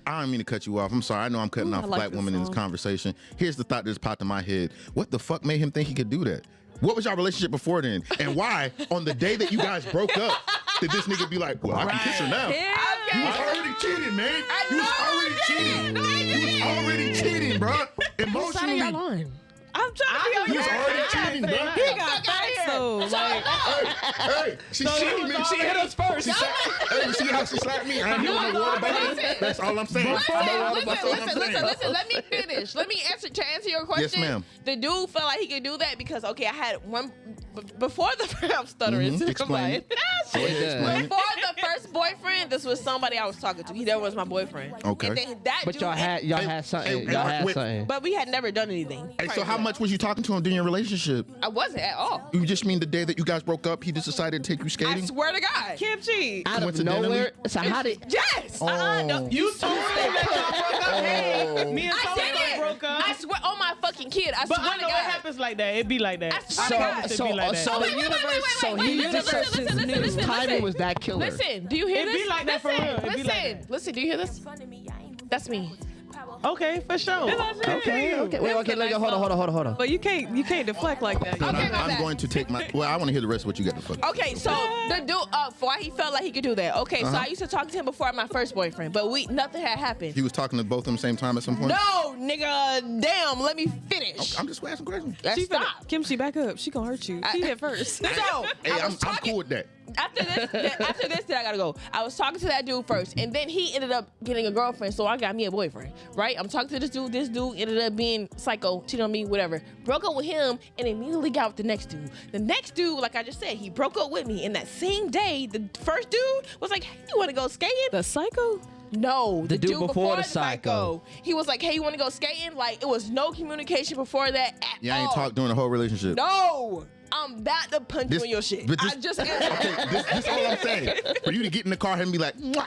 I don't mean to cut you off. I'm sorry. I know I'm cutting off I a like black this woman in this song. conversation. Here's the thought that just popped in my head. What the fuck made him think he could do that? What was your relationship before then? And why, on the day that you guys broke up, did this nigga be like, well, I can kiss her now? Yeah. You was already cheating, man. You was already cheating. You was already cheating, bro. Emotionally. I'm trying to be on You was your already cheating, bro. He got facts though. Like, Hey, she cheated me. She hit us first. Hey, you see how she slapped me? I ain't doing no water bottle. That's all I'm saying. That's all I'm saying. Listen, let me finish. Let me answer your question. Yes, ma'am. The dude felt like he could do that because, okay, I had one before the I'm stuttering. Mhm, explain it. Go ahead, explain it. Before the first boyfriend, this was somebody I was talking to. He never was my boyfriend. Okay. And then that But dude, y'all had something. hey, Y'all had wait. something. but we had never done anything. Hey, so how much was you talking to him during your relationship? I wasn't at all. You just mean the day that you guys broke up, he just decided to take you I skating? swear to God. kimchi. Out of Coincidentally? nowhere. So how did? Yes. Oh. No, you told me that y'all broke up. Me and I Tony did it. broke broke up. I swear on my fucking kid. I But swear I to know God. it happens like that. It be like that. I swear to God. It be like that. So Wait, the wait, wait, universe, wait, wait, so wait, he wait, just listen, listen, his listen, timing listen. was that killer. Listen, do you hear It this? be like that for real. It be Listen, like that. listen, do you hear this? That's me. Okay, for sure. Okay. Wait, okay, let me go. Hold on. But you can't deflect like that. Okay, my I'm bad. going to take my. Well, I want to hear the rest of what you got to fuck. Okay, so the dude, why he felt like he could do that? Okay, so I used to talk to him before I had my first boyfriend, but nothing had happened. He was talking to both of them same time at some point. No, nigga, damn, let me finish. I'm just asking questions. Stop. Kimchi, back up. She gonna hurt you. She hit first. So Hey, I I'm was talking. cool with that. After this, then I gotta go. I was talking to that dude first, and then he ended up getting a girlfriend, so I got me a boyfriend, right? I'm talking to this dude. This dude ended up being psycho, cheating on me, whatever. Broke up with him, and immediately got with the next dude. The next dude, like I just said, he broke up with me, and that same day, the first dude was like, "Hey, you wanna go skating?" The psycho? No, The dude before the psycho. He was like, "Hey, you wanna go skating?" Like it was no communication before that at Yeah, I ain't all. talked during the whole relationship. No. I'm about to punch you in your shit. but this- I just Okay, this all I'm saying. For you to get in the car and be like, "Mwah."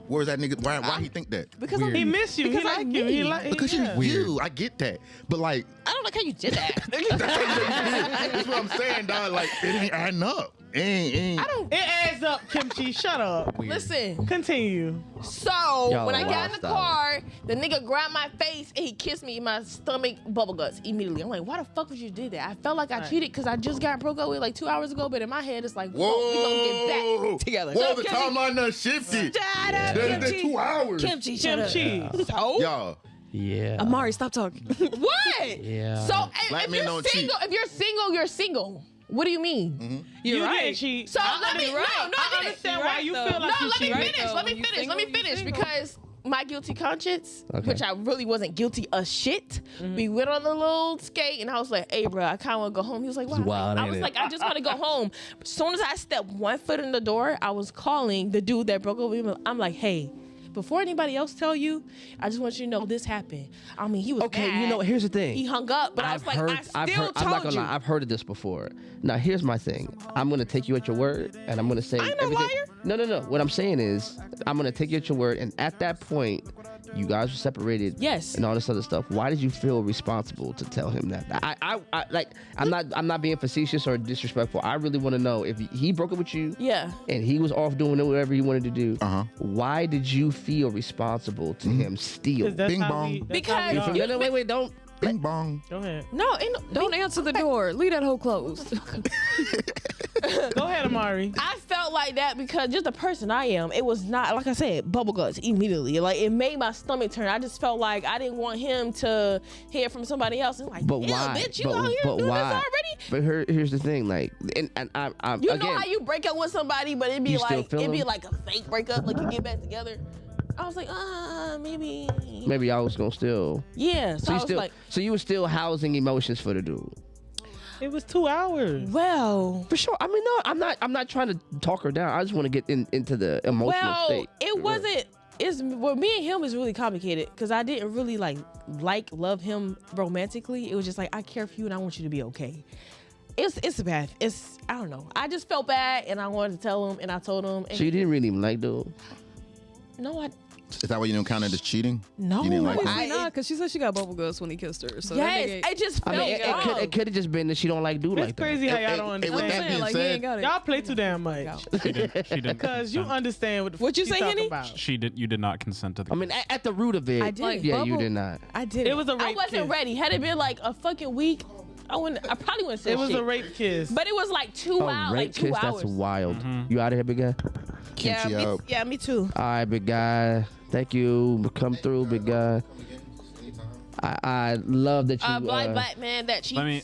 Where's that nigga? Why he think that? because Weird. He miss you. He Because like I'm you. He me. like Because yeah. you, I get that. But like, I don't like how you did that. that's what I'm saying, dog. Like, it ain't adding up. It ain't. I don't It adds up, Kimchi. Shut up. listen. Continue. So Y'all when I are got in the wild car, the nigga grabbed my face and he kissed me in my stomach, bubble guts immediately. I'm like, why the fuck would you do that? I felt like I cheated because I just got broke up with like 2 hours ago, but in my head it's like, we gonna get back together. Whoa, So the Kimchi- timeline done shifted. Shut up, That's Kimchi. 2 hours. Kimchi, shut up. Kimchi. So Y'all. Yeah. Amari, stop talking. what? Yeah. So Black if men you're don't cheat. single, if you're single, you're single. What do you mean? You right. didn't cheat. So let me I understand why you feel like No, you let me cheated. finish. though. Let me When you finish. single, Let me you finish single. because my guilty conscience, Okay. which I really wasn't guilty of shit. We went on a little skate, and I was like, "Hey, bro, I kind of want to go home." He was like, "Why?" wild, I ain't was it? like, "I just want to go home." As soon as I stepped one foot in the door, I was calling the dude that broke up with me. I'm like, "Hey, before anybody else tell you, I just want you to know this happened." I mean, he was Okay, mad. you know, here's the thing. He hung up, but I was like, "I still I'm not told gonna you." lie, I've heard of this before. Now, here's my thing. I'm gonna take you at your word, and I'm gonna say I ain't no everything. liar. No. What I'm saying is, I'm gonna take you at your word, and at that point, you guys were separated. Yes. And all this other stuff. Why did you feel responsible to tell him that? I like. I'm not being facetious or disrespectful. I really want to know if he broke up with you. Yeah. And he was off doing whatever he wanted to do. Uh-huh. Why did you feel responsible to him still? 'Cause that's Bing how bong. we- that's Because how we are. you- No, wait, don't. Bing bong. Go ahead. No, ain't no. Don't answer the door. Leave that hole closed. Go ahead, Amari. I felt like that because just the person I am, it was not, like I said, bubble guts immediately. Like it made my stomach turn. I just felt like I didn't want him to hear from somebody else and like, But "Ew, why? bitch, you but, out here but doing why? this already? But here's the thing, like, and I'm You again. know how you break up with somebody, but it'd be You still like feel it'd be them? like a fake breakup, like you get back together. I was like, maybe. Maybe I was gonna still. Yeah. So I was like, so you were still housing emotions for the dude. It was 2 hours. well, For sure. I mean, no, I'm not trying to talk her down. I just want to get into the emotional state. it wasn't. It's well, me and him is really complicated because I didn't really love him romantically. It was just like I care for you and I want you to be okay. It's bad. I don't know. I just felt bad and I wanted to tell him and I told him. And So you didn't really even like dude. no, Is that why you don't count it as cheating? No, You didn't like Obviously it? not, because she said she got bubble guts when he kissed her. So yes, that nigga, it just I felt mean, wrong. it could have just been that she don't like dude It's like crazy how y'all don't Hey, with I'm understand. that saying, being like, he said- ain't got it. Y'all play too damn much. She didn't Because you consent. understand what the What'd you fuck say, she talking Henny? about. You did not consent to the. that. I mean, at the root of it, I did. Like, yeah, you bubble- did not. I did. It was a I rape wasn't kiss. ready. Had it been like a fucking week, I probably wouldn't say It was shit. a rape kiss. But it was like 2 hours. rape Like 2 kiss, hours. that's wild. You out of here, big guy? Yeah, Kimchi out. yeah, me too. All right, big guy. Thank you. Come through, big guy. I love that you. Black man that cheats. Let me,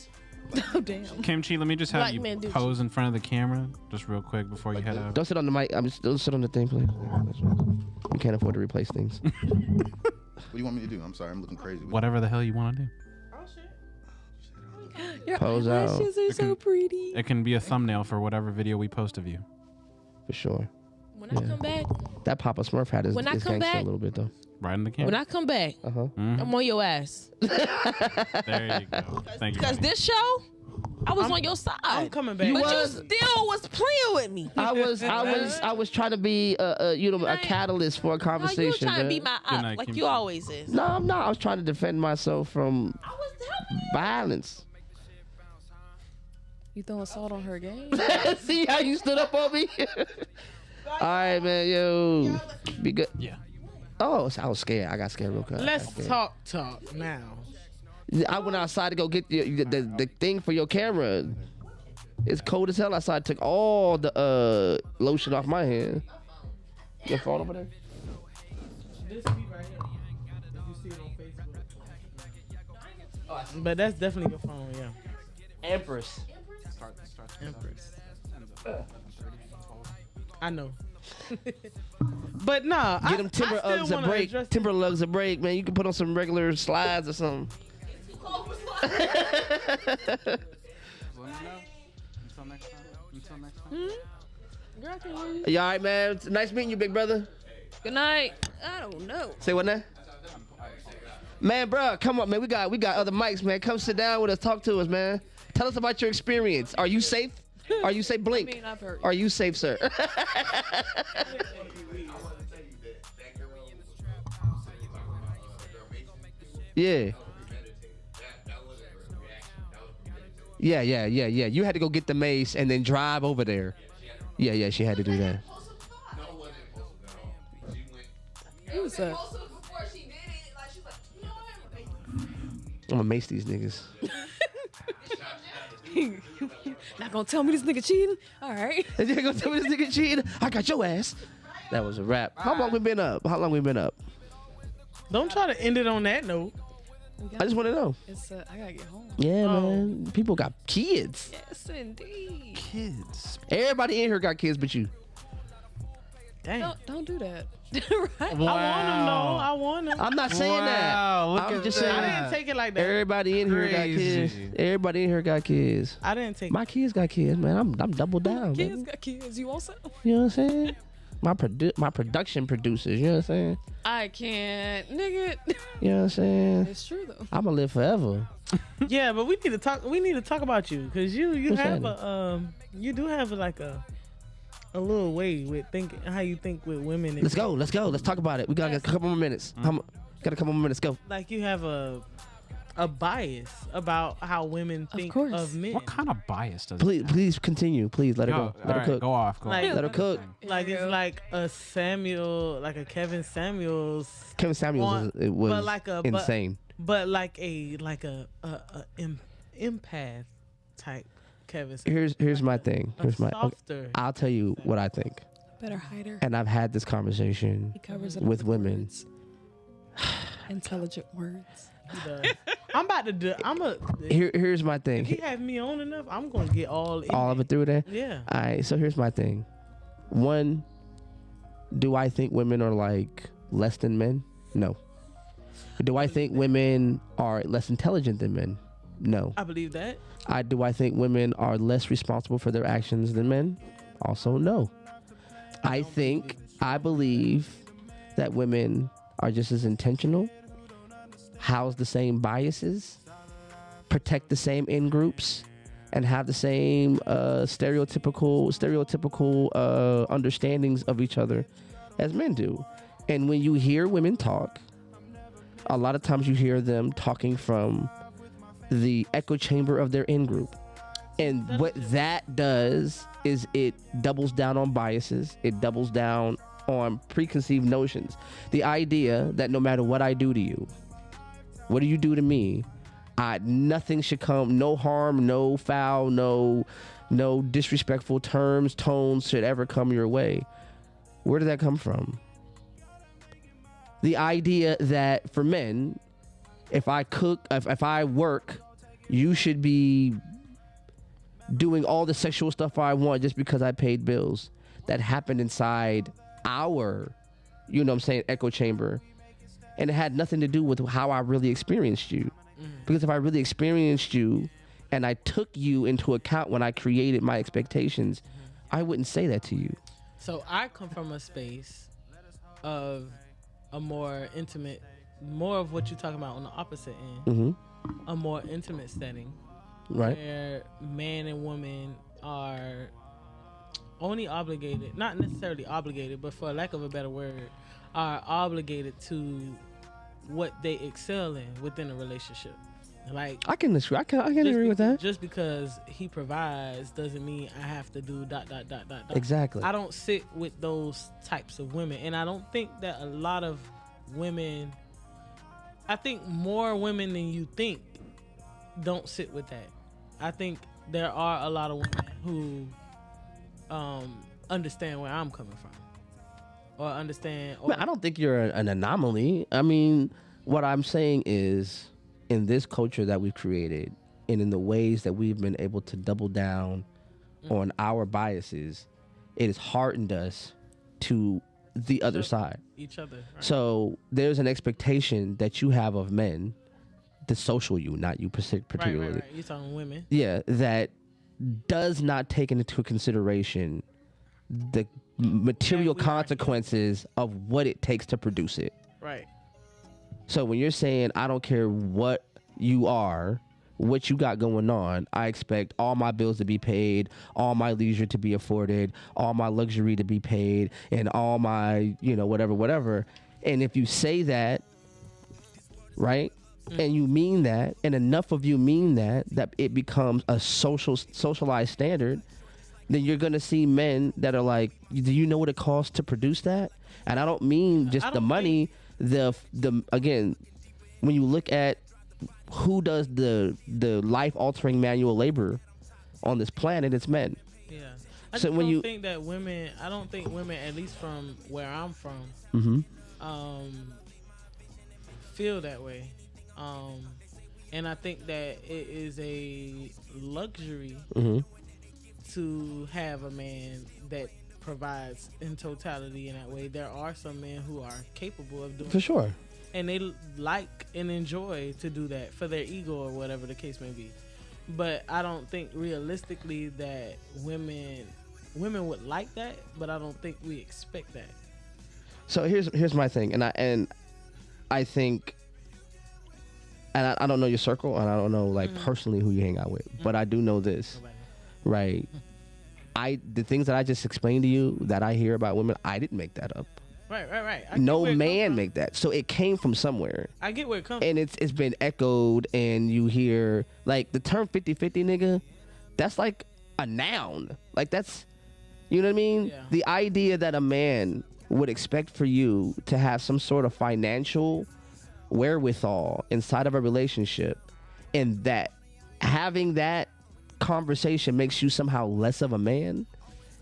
Oh, damn. Kimchi. Let me just have Black man you do pose in front of the camera, just real quick before you head out. Don't sit on the mic. Don't sit on the thing, please. We can't afford to replace things. What do you want me to do? I'm sorry, I'm looking crazy. Whatever the hell you want to do. Your Pose out. eyelashes are so pretty. It can be a thumbnail for whatever video we post of you. For sure. When I come back, That Papa Smurf hat is When I come gangster back- a little bit though. Right in the when camera. I come back, Uh-huh. I'm on your ass. There you go. Thank you. Because this show, I was on your side. I'm coming back. but was- you still was playing with me. I was trying to be a catalyst for a How you conversation. trying to man. be my Good op night, like Kim you Chi. always is? No, I'm not. I was trying to defend myself from I was helping you. violence. You throwing salt on her game? See how you stood up on me? All right, man. Yo, be good. Yeah. Oh, so I was scared. I got scared real quick. Let's Okay. talk now. I went outside to go get the thing for your camera. It's cold as hell outside. Took all the lotion off my hand. Your phone over there? This right here. If you see it on Facebook. But that's definitely your phone, yeah. Empress. Empress. I know. But nah, Get them timber I still Uggs a wanna break. address Timber Uggs a break, man. You can put on some regular slides or something. Until next time. Until next time. Girl, I can hear you. You all right, man? It's nice meeting you, big brother. Good night. I don't know. Say what now? Man, bro, come on, man. We got other mics, man. Come sit down with us. Talk to us, man. Tell us about your experience. Are you safe? Are you safe? Blink. I mean, I've heard. Are you safe, sir? Yeah. Yeah. You had to go get the mace and then drive over there. Yeah, she had to do that. Who was that? I'm gonna mace these niggas. Not gonna tell me this nigga cheating? All right. And you gonna tell me this nigga cheating? I got your ass. That was a wrap. How long we been up? Don't try to end it on that note. I just want to know. It's I gotta get home. Yeah, Oh. man. People got kids. Yes, indeed. Kids. Everybody in here got kids, but you. Damn. Don't do that. Right? Wow. I want them. I'm not saying Wow, that. look I'm at just that. saying. I didn't take it like that. Everybody in here got kids. Crazy. Everybody in here got kids. I didn't take My kids got kids, man. I'm double down. Kids Man. got kids. You want some? You know what I'm saying? My production producers. You know what I'm saying? I can't, nigga. You know what I'm saying? It's true though. I'm gonna live forever. Yeah, but we need to talk. We need to talk about you because you What's have happening? you do have like a little way with thinking how you think with women. And Let's go. Let's talk about it. We got a couple more minutes. Got a couple more minutes. Go. Like you have a bias about how women think course. of men. What kind of bias does Please continue. Please let her go. Let her cook. Go off. Go Like- off. Let her cook. Like it's like a Samuel, like a Kevin Samuels, Kevin Samuels but was like a insane. but like a empath type Kevin. Samuels. Here's my thing. A Here's my. Okay, softer. I'll tell you what I think, Better hide her. and I've had this conversation He covers it with up women. words. Intelligent words. He does. I'm about to do. Here's my thing. If he have me on enough, I'm gonna get all in All of it through there. Yeah. All right. So here's my thing. One, do I think women are like less than men? No. Do I think women are less intelligent than men? No. I believe that. Do I think women are less responsible for their actions than men? Also, no. I believe that women are just as intentional, house the same biases, protect the same in groups, and have the same stereotypical understandings of each other as men do. And when you hear women talk, a lot of times you hear them talking from the echo chamber of their in group. And what that does is it doubles down on biases. It doubles down on preconceived notions. The idea that no matter what I do to you, what do you do to me, nothing should come, no harm, no foul, no disrespectful terms, tones should ever come your way. Where did that come from? The idea that for men, if I cook, if I work, you should be doing all the sexual stuff I want just because I paid bills. That happened inside our, you know what I'm saying, echo chamber. And it had nothing to do with how I really experienced you. Because if I really experienced you and I took you into account when I created my expectations, I wouldn't say that to you. So I come from a space of a more intimate, more of what you're talking about on the opposite end, Mm-hmm. a more intimate setting. Right. where man and woman are only obligated, not necessarily obligated, but for lack of a better word, are obligated to what they excel in within a relationship. Like, I can agree. I can agree with that. Just because he provides doesn't mean I have to do ... Exactly. I don't sit with those types of women, and I don't think that a lot of women. I think more women than you think don't sit with that. I think there are a lot of women who understand where I'm coming from, or understand. Or, Man, I don't think you're an anomaly. I mean, what I'm saying is, in this culture that we've created, and in the ways that we've been able to double down on our biases, it has hardened us to the other side. each other. Right? So there's an expectation that you have of men, the social you, not you particularly. Right. You're talking women. Yeah, that does not take into consideration the material we are. consequences of what it takes to produce it. Right. So when you're saying, I don't care what you are, what you got going on, I expect all my bills to be paid, all my leisure to be afforded, all my luxury to be paid, and all my, whatever. And if you say that, right, and you mean that, and enough of you mean that it becomes a socialized standard, then you're going to see men that are like, do you know what it costs to produce that? And I don't mean just the money. The again, when you look at who does the life altering manual labor on this planet, it's men. Yeah. I So just when don't you- think that women. I don't think women, at least from where I'm from, feel that way. And I think that it is a luxury to have a man that provides in totality in that way. There are some men who are capable of doing For sure. and they like and enjoy to do that for their ego or whatever the case may be. But I don't think realistically that women would like that, but I don't think we expect that. So here's my thing, and I think, and I don't know your circle, and I don't know personally who you hang out with, but I do know this, Nobody. right? The things that I just explained to you that I hear about women, I didn't make that up. Right. I get No where it comes man from. make that. So it came from somewhere. I get where it comes And it's been echoed, and you hear like the term 50-50 nigga, that's like a noun. Like that's, you know what I mean? Yeah. The idea that a man would expect for you to have some sort of financial wherewithal inside of a relationship, and that having that conversation makes you somehow less of a man.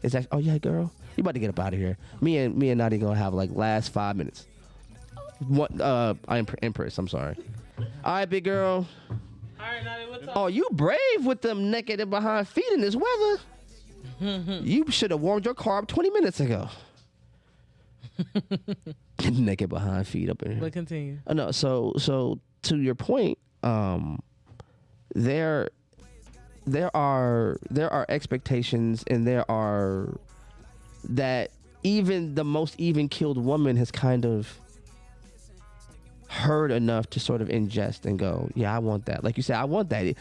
It's like, oh yeah, girl, you about to get up out of here. Me and Nadi gonna have like last 5 minutes. What? I'm Empress. I'm sorry. All right, big girl. All right, now what's up? Oh, you brave with them naked and behind feet in this weather. You should have warmed your car up 20 minutes ago. Naked behind feet up in here. But continue. Oh, no, so to your point, there are expectations, and there are that even the most even-keeled woman has kind of heard enough to sort of ingest and go, yeah, I want that. Like you said, I want that.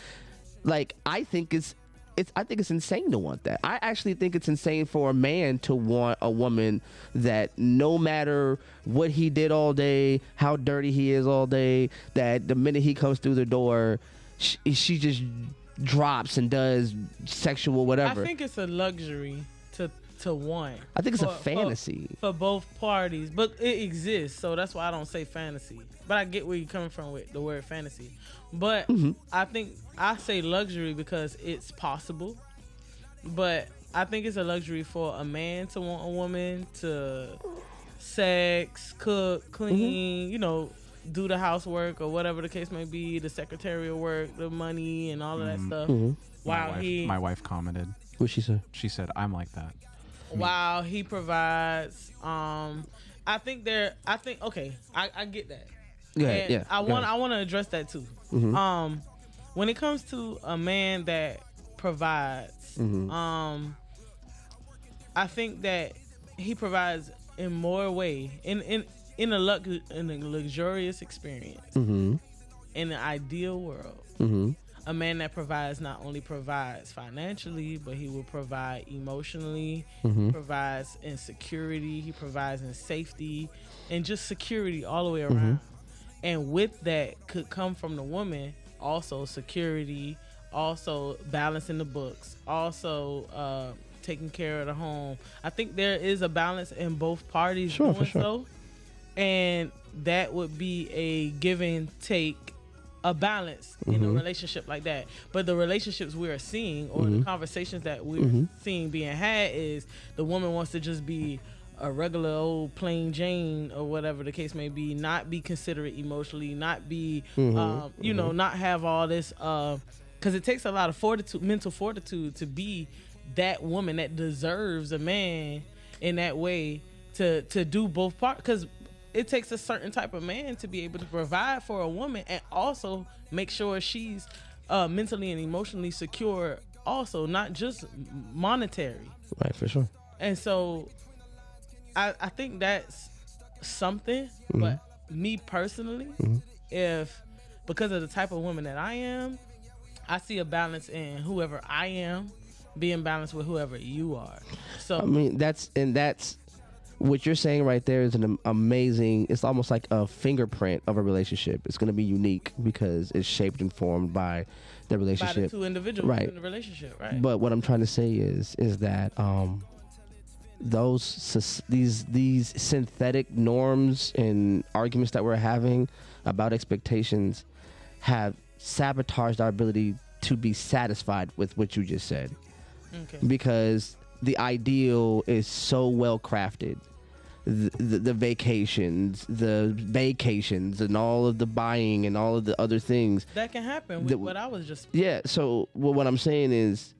Like, I think it's insane to want that. I actually think it's insane for a man to want a woman that no matter what he did all day, how dirty he is all day, that the minute he comes through the door, she just drops and does sexual whatever. I think it's a luxury to want. I think it's a fantasy. for both parties, but it exists, so that's why I don't say fantasy. But I get where you're coming from with the word fantasy. But I think I say luxury because it's possible. But I think it's a luxury for a man to want a woman to sex, cook, clean, do the housework or whatever the case may be, the secretarial work, the money, and all of that stuff. While my wife commented. What'd she say? She said, "I'm like that." While he provides, I think okay, I get that. And Yeah. I want to address that too. When it comes to a man that provides, I think that he provides in more way in a luxurious experience. In an ideal world, a man that provides not only provides financially, but he will provide emotionally, provides in security, he provides in safety, and just security all the way around. And with that could come from the woman also security, also balancing the books, also taking care of the home. I think there is a balance in both parties doing so. And that would be a give and take, a balance in a relationship like that. But the relationships we are seeing, or the conversations that we're seeing being had, is the woman wants to just be a regular old plain Jane or whatever the case may be, not be considerate emotionally, not be, you know, not have all this, because it takes a lot of fortitude, mental fortitude, to be that woman that deserves a man in that way, to do both parts. Because it takes a certain type of man to be able to provide for a woman and also make sure she's mentally and emotionally secure, also, not just monetary. Right, for sure. And so I think that's something. But me personally, if, because of the type of woman that I am, I see a balance in whoever I am being balanced with whoever you are. So I mean, that's what you're saying right there is an amazing, it's almost like a fingerprint of a relationship. It's going to be unique because it's shaped and formed by the relationship. By the two individuals in the relationship, right? But what I'm trying to say is that these synthetic norms and arguments that we're having about expectations have sabotaged our ability to be satisfied with what you just said. Okay. Because the ideal is so well crafted. The vacations, and all of the buying and all of the other things that can happen with what I was just. Yeah. So what I'm saying is,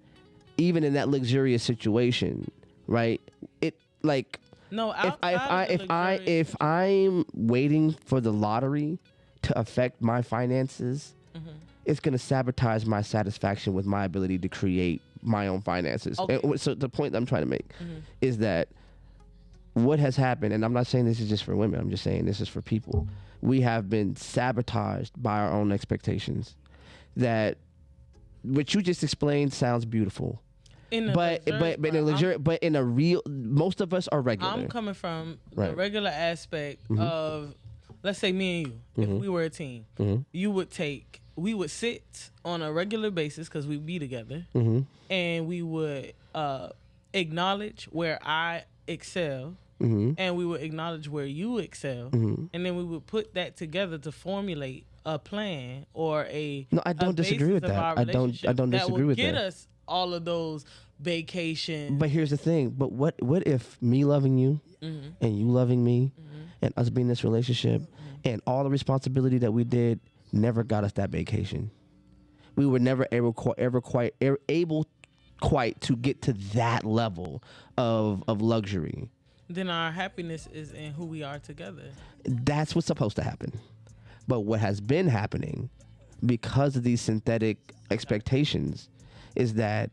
even in that luxurious situation, right? It like no. If I'm waiting for the lottery to affect my finances, it's gonna sabotage my satisfaction with my ability to create my own finances. Okay. And so the point that I'm trying to make is that what has happened, and I'm not saying this is just for women, I'm just saying this is for people. We have been sabotaged by our own expectations. That what you just explained sounds beautiful. But in a real, most of us are regular. I'm coming from the regular aspect of, let's say me and you, if we were a team, we would sit on a regular basis because we'd be together, and we would acknowledge where I excel, and we would acknowledge where you excel, and then we would put that together to formulate a plan or a. No, I don't disagree with that. I don't disagree with that. That will get us all of those vacations. But here's the thing. But what if me loving you and you loving me and us being in this relationship and all the responsibility that we did never got us that vacation? We were never able quite to get to that level of luxury. Then our happiness is in who we are together. That's what's supposed to happen. But what has been happening because of these synthetic expectations is that,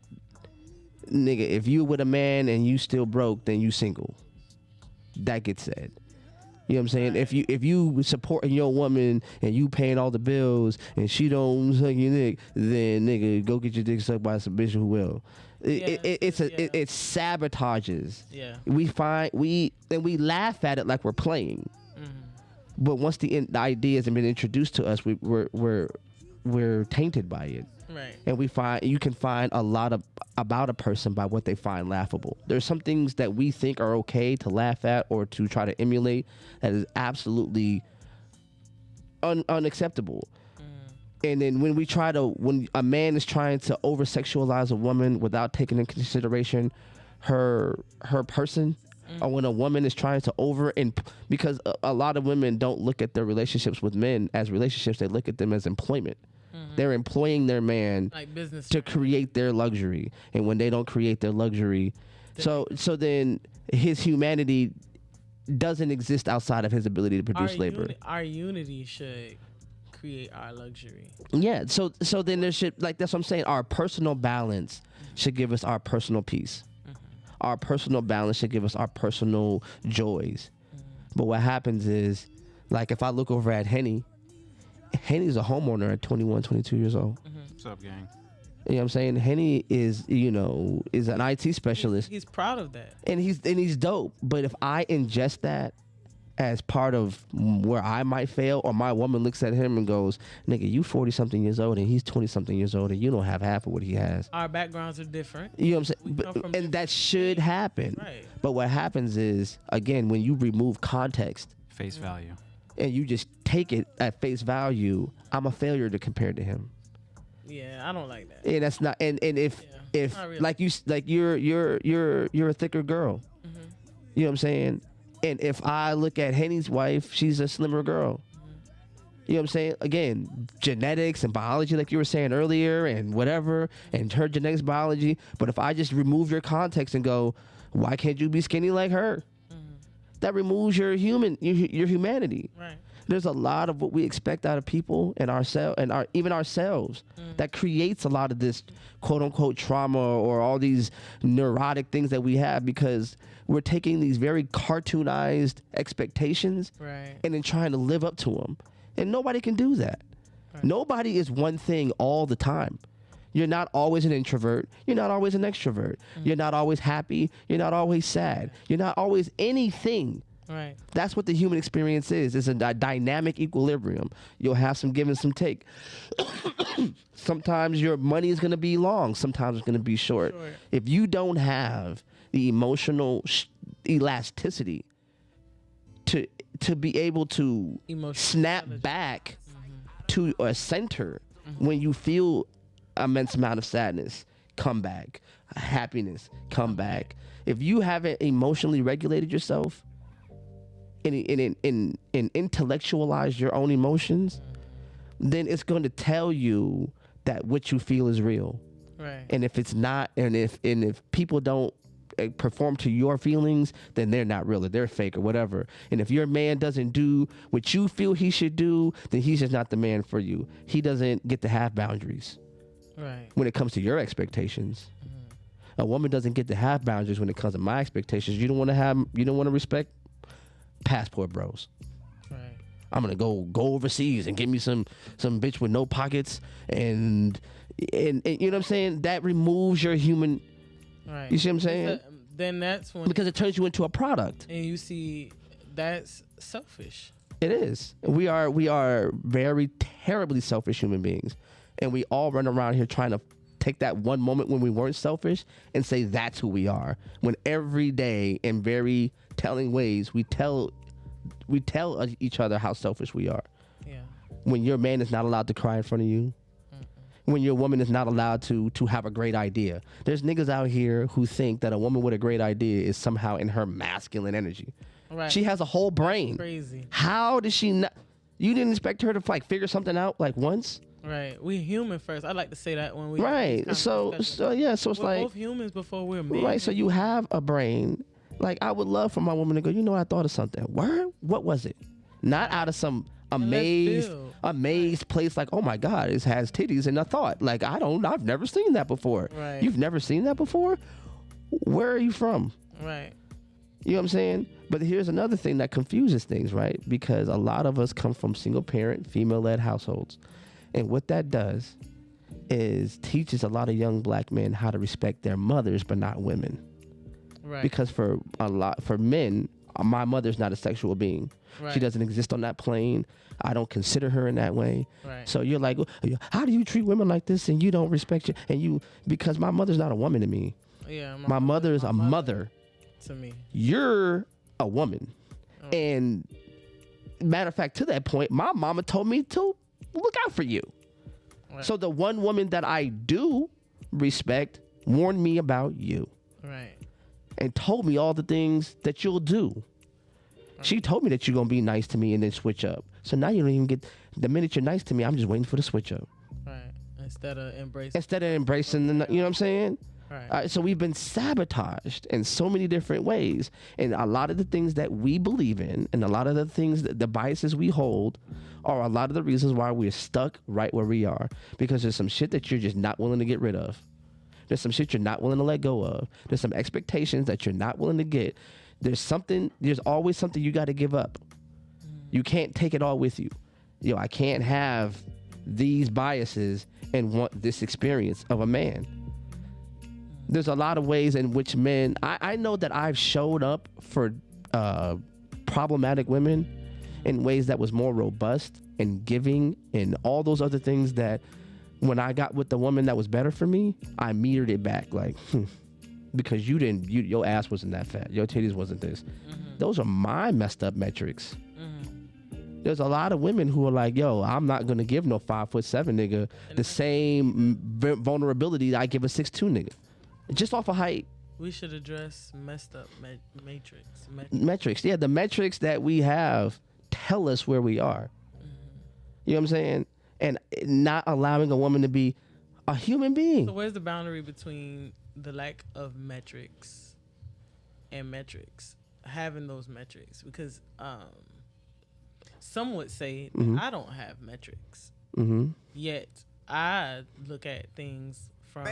nigga, if you with a man and you still broke, then you single. That gets said. You know what I'm saying? Right. If you supporting your woman and you paying all the bills and she don't suck your dick, then nigga, go get your dick sucked by some bitch who will. It sabotages. Yeah. We laugh at it like we're playing. But once the idea has been introduced to us, we're tainted by it. Right. And you can find a lot about a person by what they find laughable. There's some things that we think are okay to laugh at or to try to emulate that is absolutely unacceptable. And then when a man is trying to over sexualize a woman without taking into consideration her person, or when a woman is trying to because a lot of women don't look at their relationships with men as relationships, they look at them as employment. They're employing their man like business to create their luxury, and when they don't create their luxury, so then his humanity doesn't exist outside of his ability to produce labor. Our unity should create our luxury. Yeah. So then there should, like, that's what I'm saying. Our personal balance should give us our personal peace. Our personal balance should give us our personal joys. But what happens is, like, if I look over at Henny's a homeowner at 21, 22 years old. What's up, gang? You know what I'm saying? Henny is, is an IT specialist. He's proud of that. And he's dope. But if I ingest that as part of where I might fail, or my woman looks at him and goes, nigga, you 40-something years old and he's 20-something years old and you don't have half of what he has. Our backgrounds are different. You know what I'm saying? And that should happen. Right. But what happens is, again, when you remove context Face value. and you just take it at face value, I'm a failure to compare to him. Yeah, I don't like that. And that's not. And if not really. like you're a thicker girl, you know what I'm saying. And if I look at Henny's wife, she's a slimmer girl. You know what I'm saying? Again, genetics and biology, like you were saying earlier, and whatever, and her genetics, biology. But if I just remove your context and go, why can't you be skinny like her? That removes your humanity. Right. There's a lot of what we expect out of people and even ourselves that creates a lot of this quote unquote trauma or all these neurotic things that we have, because we're taking these very cartoonized expectations Right. and then trying to live up to them. And nobody can do that. Right. Nobody is one thing all the time. You're not always an introvert. You're not always an extrovert. You're not always happy. You're not always sad. You're not always anything. Right. That's what the human experience is. It's a dynamic equilibrium. You'll have some give and some take. Sometimes your money is going to be long. Sometimes it's going to be short. If you don't have the emotional elasticity to be able to snap back to a center when you feel immense amount of sadness, come back. Happiness, come back. If you haven't emotionally regulated yourself and intellectualize your own emotions, then it's going to tell you that what you feel is real. Right. And if it's not, and if people don't perform to your feelings, then they're not real, or they're fake, or whatever. And if your man doesn't do what you feel he should do, then he's just not the man for you. He doesn't get to have boundaries. Right. When it comes to your expectations. A woman doesn't get to have boundaries when it comes to my expectations. You don't want to respect passport bros. Right. I'm gonna go overseas and get me some bitch with no pockets and you know what I'm saying? That removes your human. Right. You see what I'm saying? Then that's when, because it turns you into a product. and you see that's selfish. It is. We are very terribly selfish human beings, and we all run around here trying to take that one moment when we weren't selfish and say that's who we are. When every day, in very telling ways, we tell each other how selfish we are. Yeah. When your man is not allowed to cry in front of you, when your woman is not allowed to have a great idea. There's niggas out here who think that a woman with a great idea is somehow in her masculine energy. Right. She has a whole brain. Crazy. How does she not? You didn't expect her to figure something out like once? Right. We human first. I like to say that when we Right. So it's we're like both humans before we're men. right. So you have a brain. Like, I would love for my woman to go, I thought of something. Word? What was it? Not out of some amazed place like, oh my God, it has titties and a thought. Like, I've never seen that before. Right. You've never seen that before? Where are you from? Right. You know what I'm saying? But here's another thing that confuses things, right? Because a lot of us come from single parent, female-led households. And what that does is teaches a lot of young black men how to respect their mothers, but not women. Right. Because for men, my mother's not a sexual being. Right. She doesn't exist on that plane. I don't consider her in that way. Right. So you're like, how do you treat women like this and you don't respect because my mother's not a woman to me. Yeah. My mother is a mother to me. You're a woman. Oh. And matter of fact, to that point, my mama told me to look out for you. Right. So the one woman that I do respect warned me about you. Right. And told me all the things that you'll do. Right. She told me that you're going to be nice to me and then switch up. So now you don't even get, the minute you're nice to me, I'm just waiting for the switch up. Right. Instead of embracing, you know what I'm saying? Right. So we've been sabotaged in so many different ways. And a lot of the things that we believe in and a lot of the things, the biases we hold are a lot of the reasons why we're stuck right where we are. Because there's some shit that you're just not willing to get rid of. There's some shit you're not willing to let go of. There's some expectations that you're not willing to get. There's always something you got to give up. You can't take it all with you. I can't have these biases and want this experience of a man. There's a lot of ways in which men, I know that I've showed up for problematic women in ways that was more robust and giving and all those other things that when I got with the woman that was better for me, I metered it back like, because your ass wasn't that fat. Your titties wasn't this. Those are my messed up metrics. There's a lot of women who are like, yo, I'm not going to give no 5'7" nigga the same vulnerability that I give a 6'2" nigga. Just off of height. We should address messed up matrix. Metrics. Yeah, the metrics that we have tell us where we are. You know what I'm saying? And not allowing a woman to be a human being. So where's the boundary between the lack of metrics and metrics? Having those metrics, because some would say that I don't have metrics. Yet I look at things from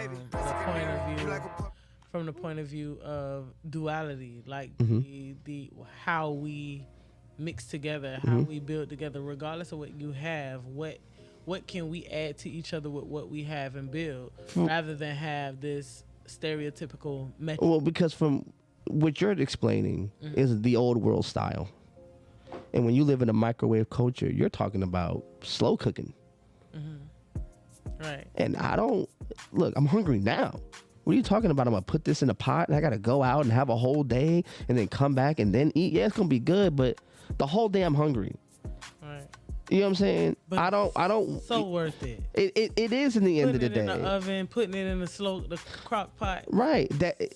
the point of view of duality, like the how we mix together, how we build together, regardless of what you have. What can we add to each other with what we have and build, rather than have this stereotypical metric? Well, because from what you're explaining is the old world style. And when you live in a microwave culture, you're talking about slow cooking. Right. And I'm hungry now. What are you talking about? I'm going to put this in a pot and I got to go out and have a whole day and then come back and then eat. Yeah, it's going to be good, but the whole day I'm hungry. Right. You know what I'm saying? But I don't. So worth it. It is in the end of the day. Putting it in the oven, putting it in the crock pot. Right.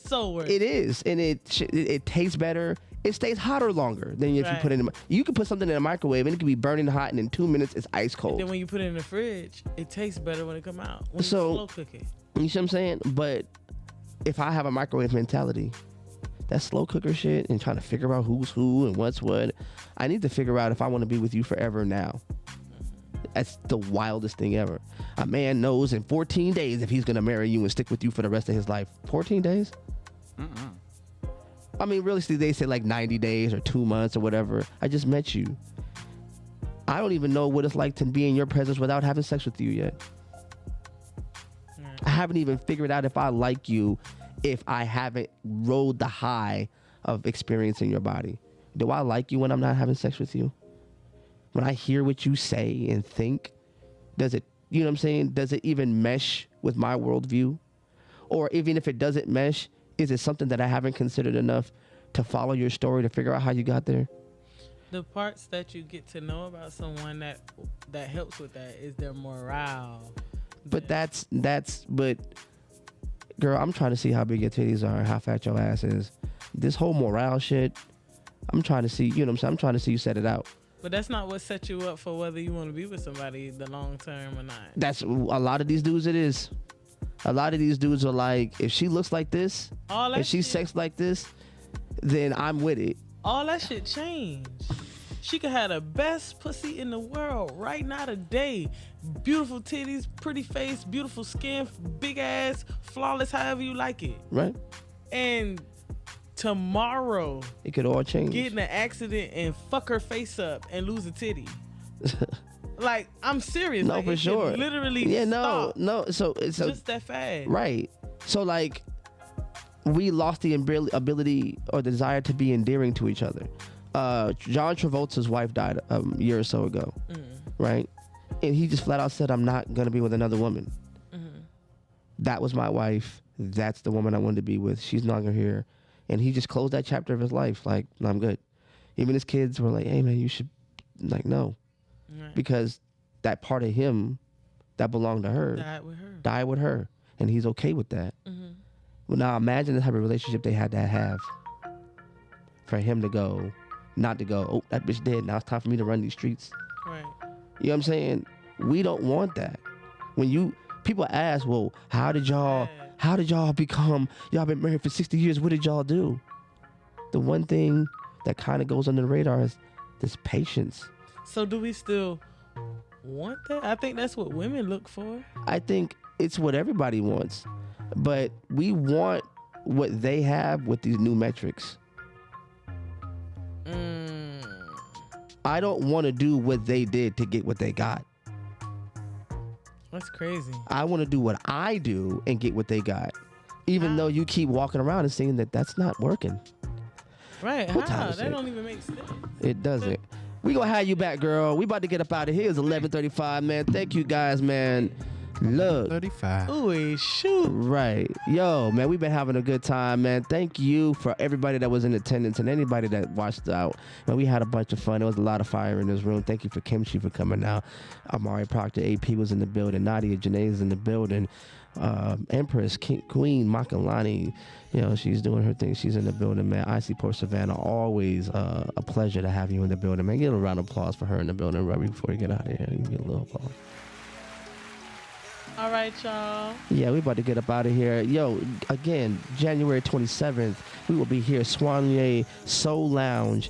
So worth it. It is, and it tastes better. It stays hotter longer than if you put it in. You can put something in a microwave and it can be burning hot, and in 2 minutes it's ice cold. And then when you put it in the fridge, it tastes better when it come out. When you slow cook it. You see what I'm saying? But if I have a microwave mentality, that slow cooker shit and trying to figure out who's who and what's what, I need to figure out if I want to be with you forever now. That's the wildest thing ever. A man knows in 14 days if he's going to marry you and stick with you for the rest of his life. 14 days? I mean, realistically, they say like 90 days or 2 months or whatever. I just met you. I don't even know what it's like to be in your presence without having sex with you yet. I haven't even figured out if I like you if I haven't rode the high of experiencing your body. Do I like you when I'm not having sex with you? When I hear what you say and think, does it, you know what I'm saying? Does it even mesh with my worldview? Or even if it doesn't mesh, is it something that I haven't considered enough to follow your story to figure out how you got there? The parts that you get to know about someone that helps with that is their morale. But but girl, I'm trying to see how big your titties are and how fat your ass is. This whole morale shit, I'm trying to see, you know what I'm saying? I'm trying to see you set it out. But that's not what sets you up for whether you want to be with somebody the long term or not. That's a lot of these dudes. It is. A lot of these dudes are like, if she looks like this, if she's sex like this, then I'm with it. All that shit changed. She could have the best pussy in the world right now today. Beautiful titties, pretty face, beautiful skin, big ass, flawless, however you like it. Right. And tomorrow, it could all change. Get in an accident and fuck her face up and lose a titty. Like, I'm serious. No, like, for sure. Literally, yeah, stop. no. So it's just that fast. Right. So like, we lost the ability or the desire to be endearing to each other. John Travolta's wife died a year or so ago, right? And he just flat out said, "I'm not gonna be with another woman. That was my wife. That's the woman I wanted to be with. She's no longer here." And he just closed that chapter of his life. Like, no, I'm good. Even his kids were like, "Hey, man, you should," like, no. Right. Because that part of him that belonged to her died with her. And he's okay with that. Well, now imagine the type of relationship they had to have for him to go, not to go, oh, that bitch dead. Now it's time for me to run these streets. Right. You know what I'm saying? We don't want that. When people ask, well, how did y'all become, y'all been married for 60 years, what did y'all do? The one thing that kind of goes under the radar is this patience. So do we still want that? I think that's what women look for. I think it's what everybody wants. But we want what they have with these new metrics. I don't want to do what they did to get what they got. That's crazy. I want to do what I do and get what they got, even though you keep walking around and saying that that's not working. Right? What time How? is That it? don't even make sense. It doesn't. We gonna have you back, girl. We about to get up out of here. It's 11:35, man. Thank you guys, man. Look. 35. Ooh, shoot. Right. Yo, man, we've been having a good time, man. Thank you for everybody that was in attendance and anybody that watched out. Man, we had a bunch of fun. There was a lot of fire in this room. Thank you for Kimchi for coming out. Amari Proctor, AP was in the building. Nadia Janae is in the building. Empress, Queen Makalani, you know, she's doing her thing. She's in the building, man. Icy Port Savannah, always a pleasure to have you in the building, man. Get a round of applause for her in the building right before you get out of here. You can get a little applause. All right, y'all. Yeah, we about to get up out of here. Yo, again, January 27th, we will be here, Soigné Soul Lounge,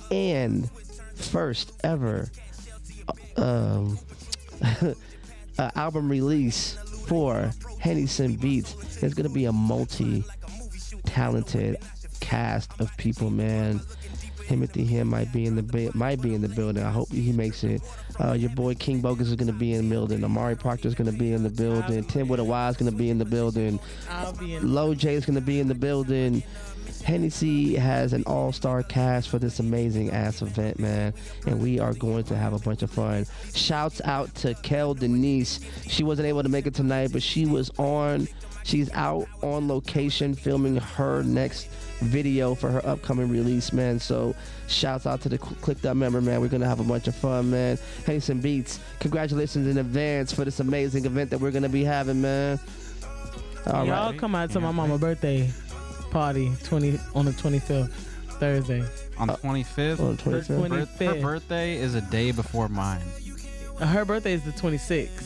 and first ever album release for Hennyson Beats. There's gonna be a multi-talented cast of people, man. Timothy Him might be in the building. I hope he makes it. Your boy King Bogus is gonna be in the building. Amari Proctor is gonna be in the building. Tim with a Y is gonna be in the building. I'll be in. Low J is gonna be in the building. Hennessy has an all-star cast for this amazing ass event, man, and we are going to have a bunch of fun. Shouts out to Kel Denise. She wasn't able to make it tonight, but she's out on location filming her next video for her upcoming release, man. So shouts out to the Cliqu'd member, man. We're gonna have a bunch of fun, man. Hennyson Beats, congratulations in advance for this amazing event that we're gonna be having, man. All Y'all right. come out to my mama's birthday party on the 25th, Thursday. On the 25th? On the 25th. Her birthday is a day before mine. Her birthday is the 26th.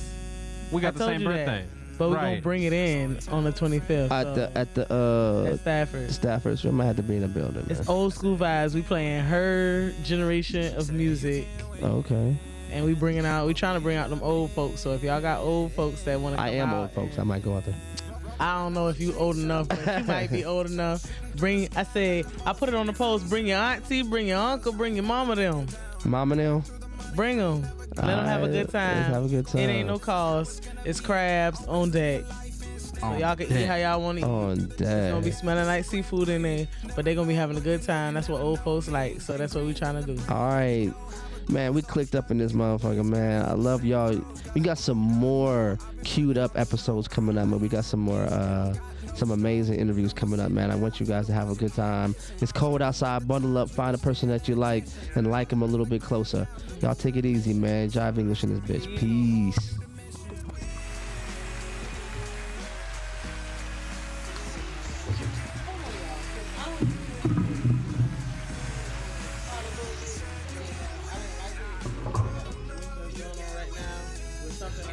We got I the told same you that. birthday. But we're Right. gonna bring it in on the 25th. At Stafford. Stafford's room. I had to be in the building, man. It's old school vibes. We playing her generation of music, Okay. and we trying to bring out them old folks. So if y'all got old folks that want to, I am old, folks. I might go out there. I don't know if you old enough, but you might be old enough. I put it on the post. Bring your auntie, bring your uncle, bring your mama. Them, Mama now. bring them. Let them have a good time. Let's have a good time. It ain't no cost. It's crabs on deck. So y'all can eat how y'all want to eat. On It's deck. gonna be smelling like seafood in there, but they're gonna be having a good time. That's what old folks like, so that's what we trying to do. All right. Man, we clicked up in this motherfucker, man. I love y'all. We got some more queued up episodes coming up, man. We got some more, some amazing interviews coming up, man. I want you guys to have a good time. It's cold outside. Bundle up. Find a person that you like and like them a little bit closer. Y'all take it easy, man. Jive English in this bitch. Peace. Right now with something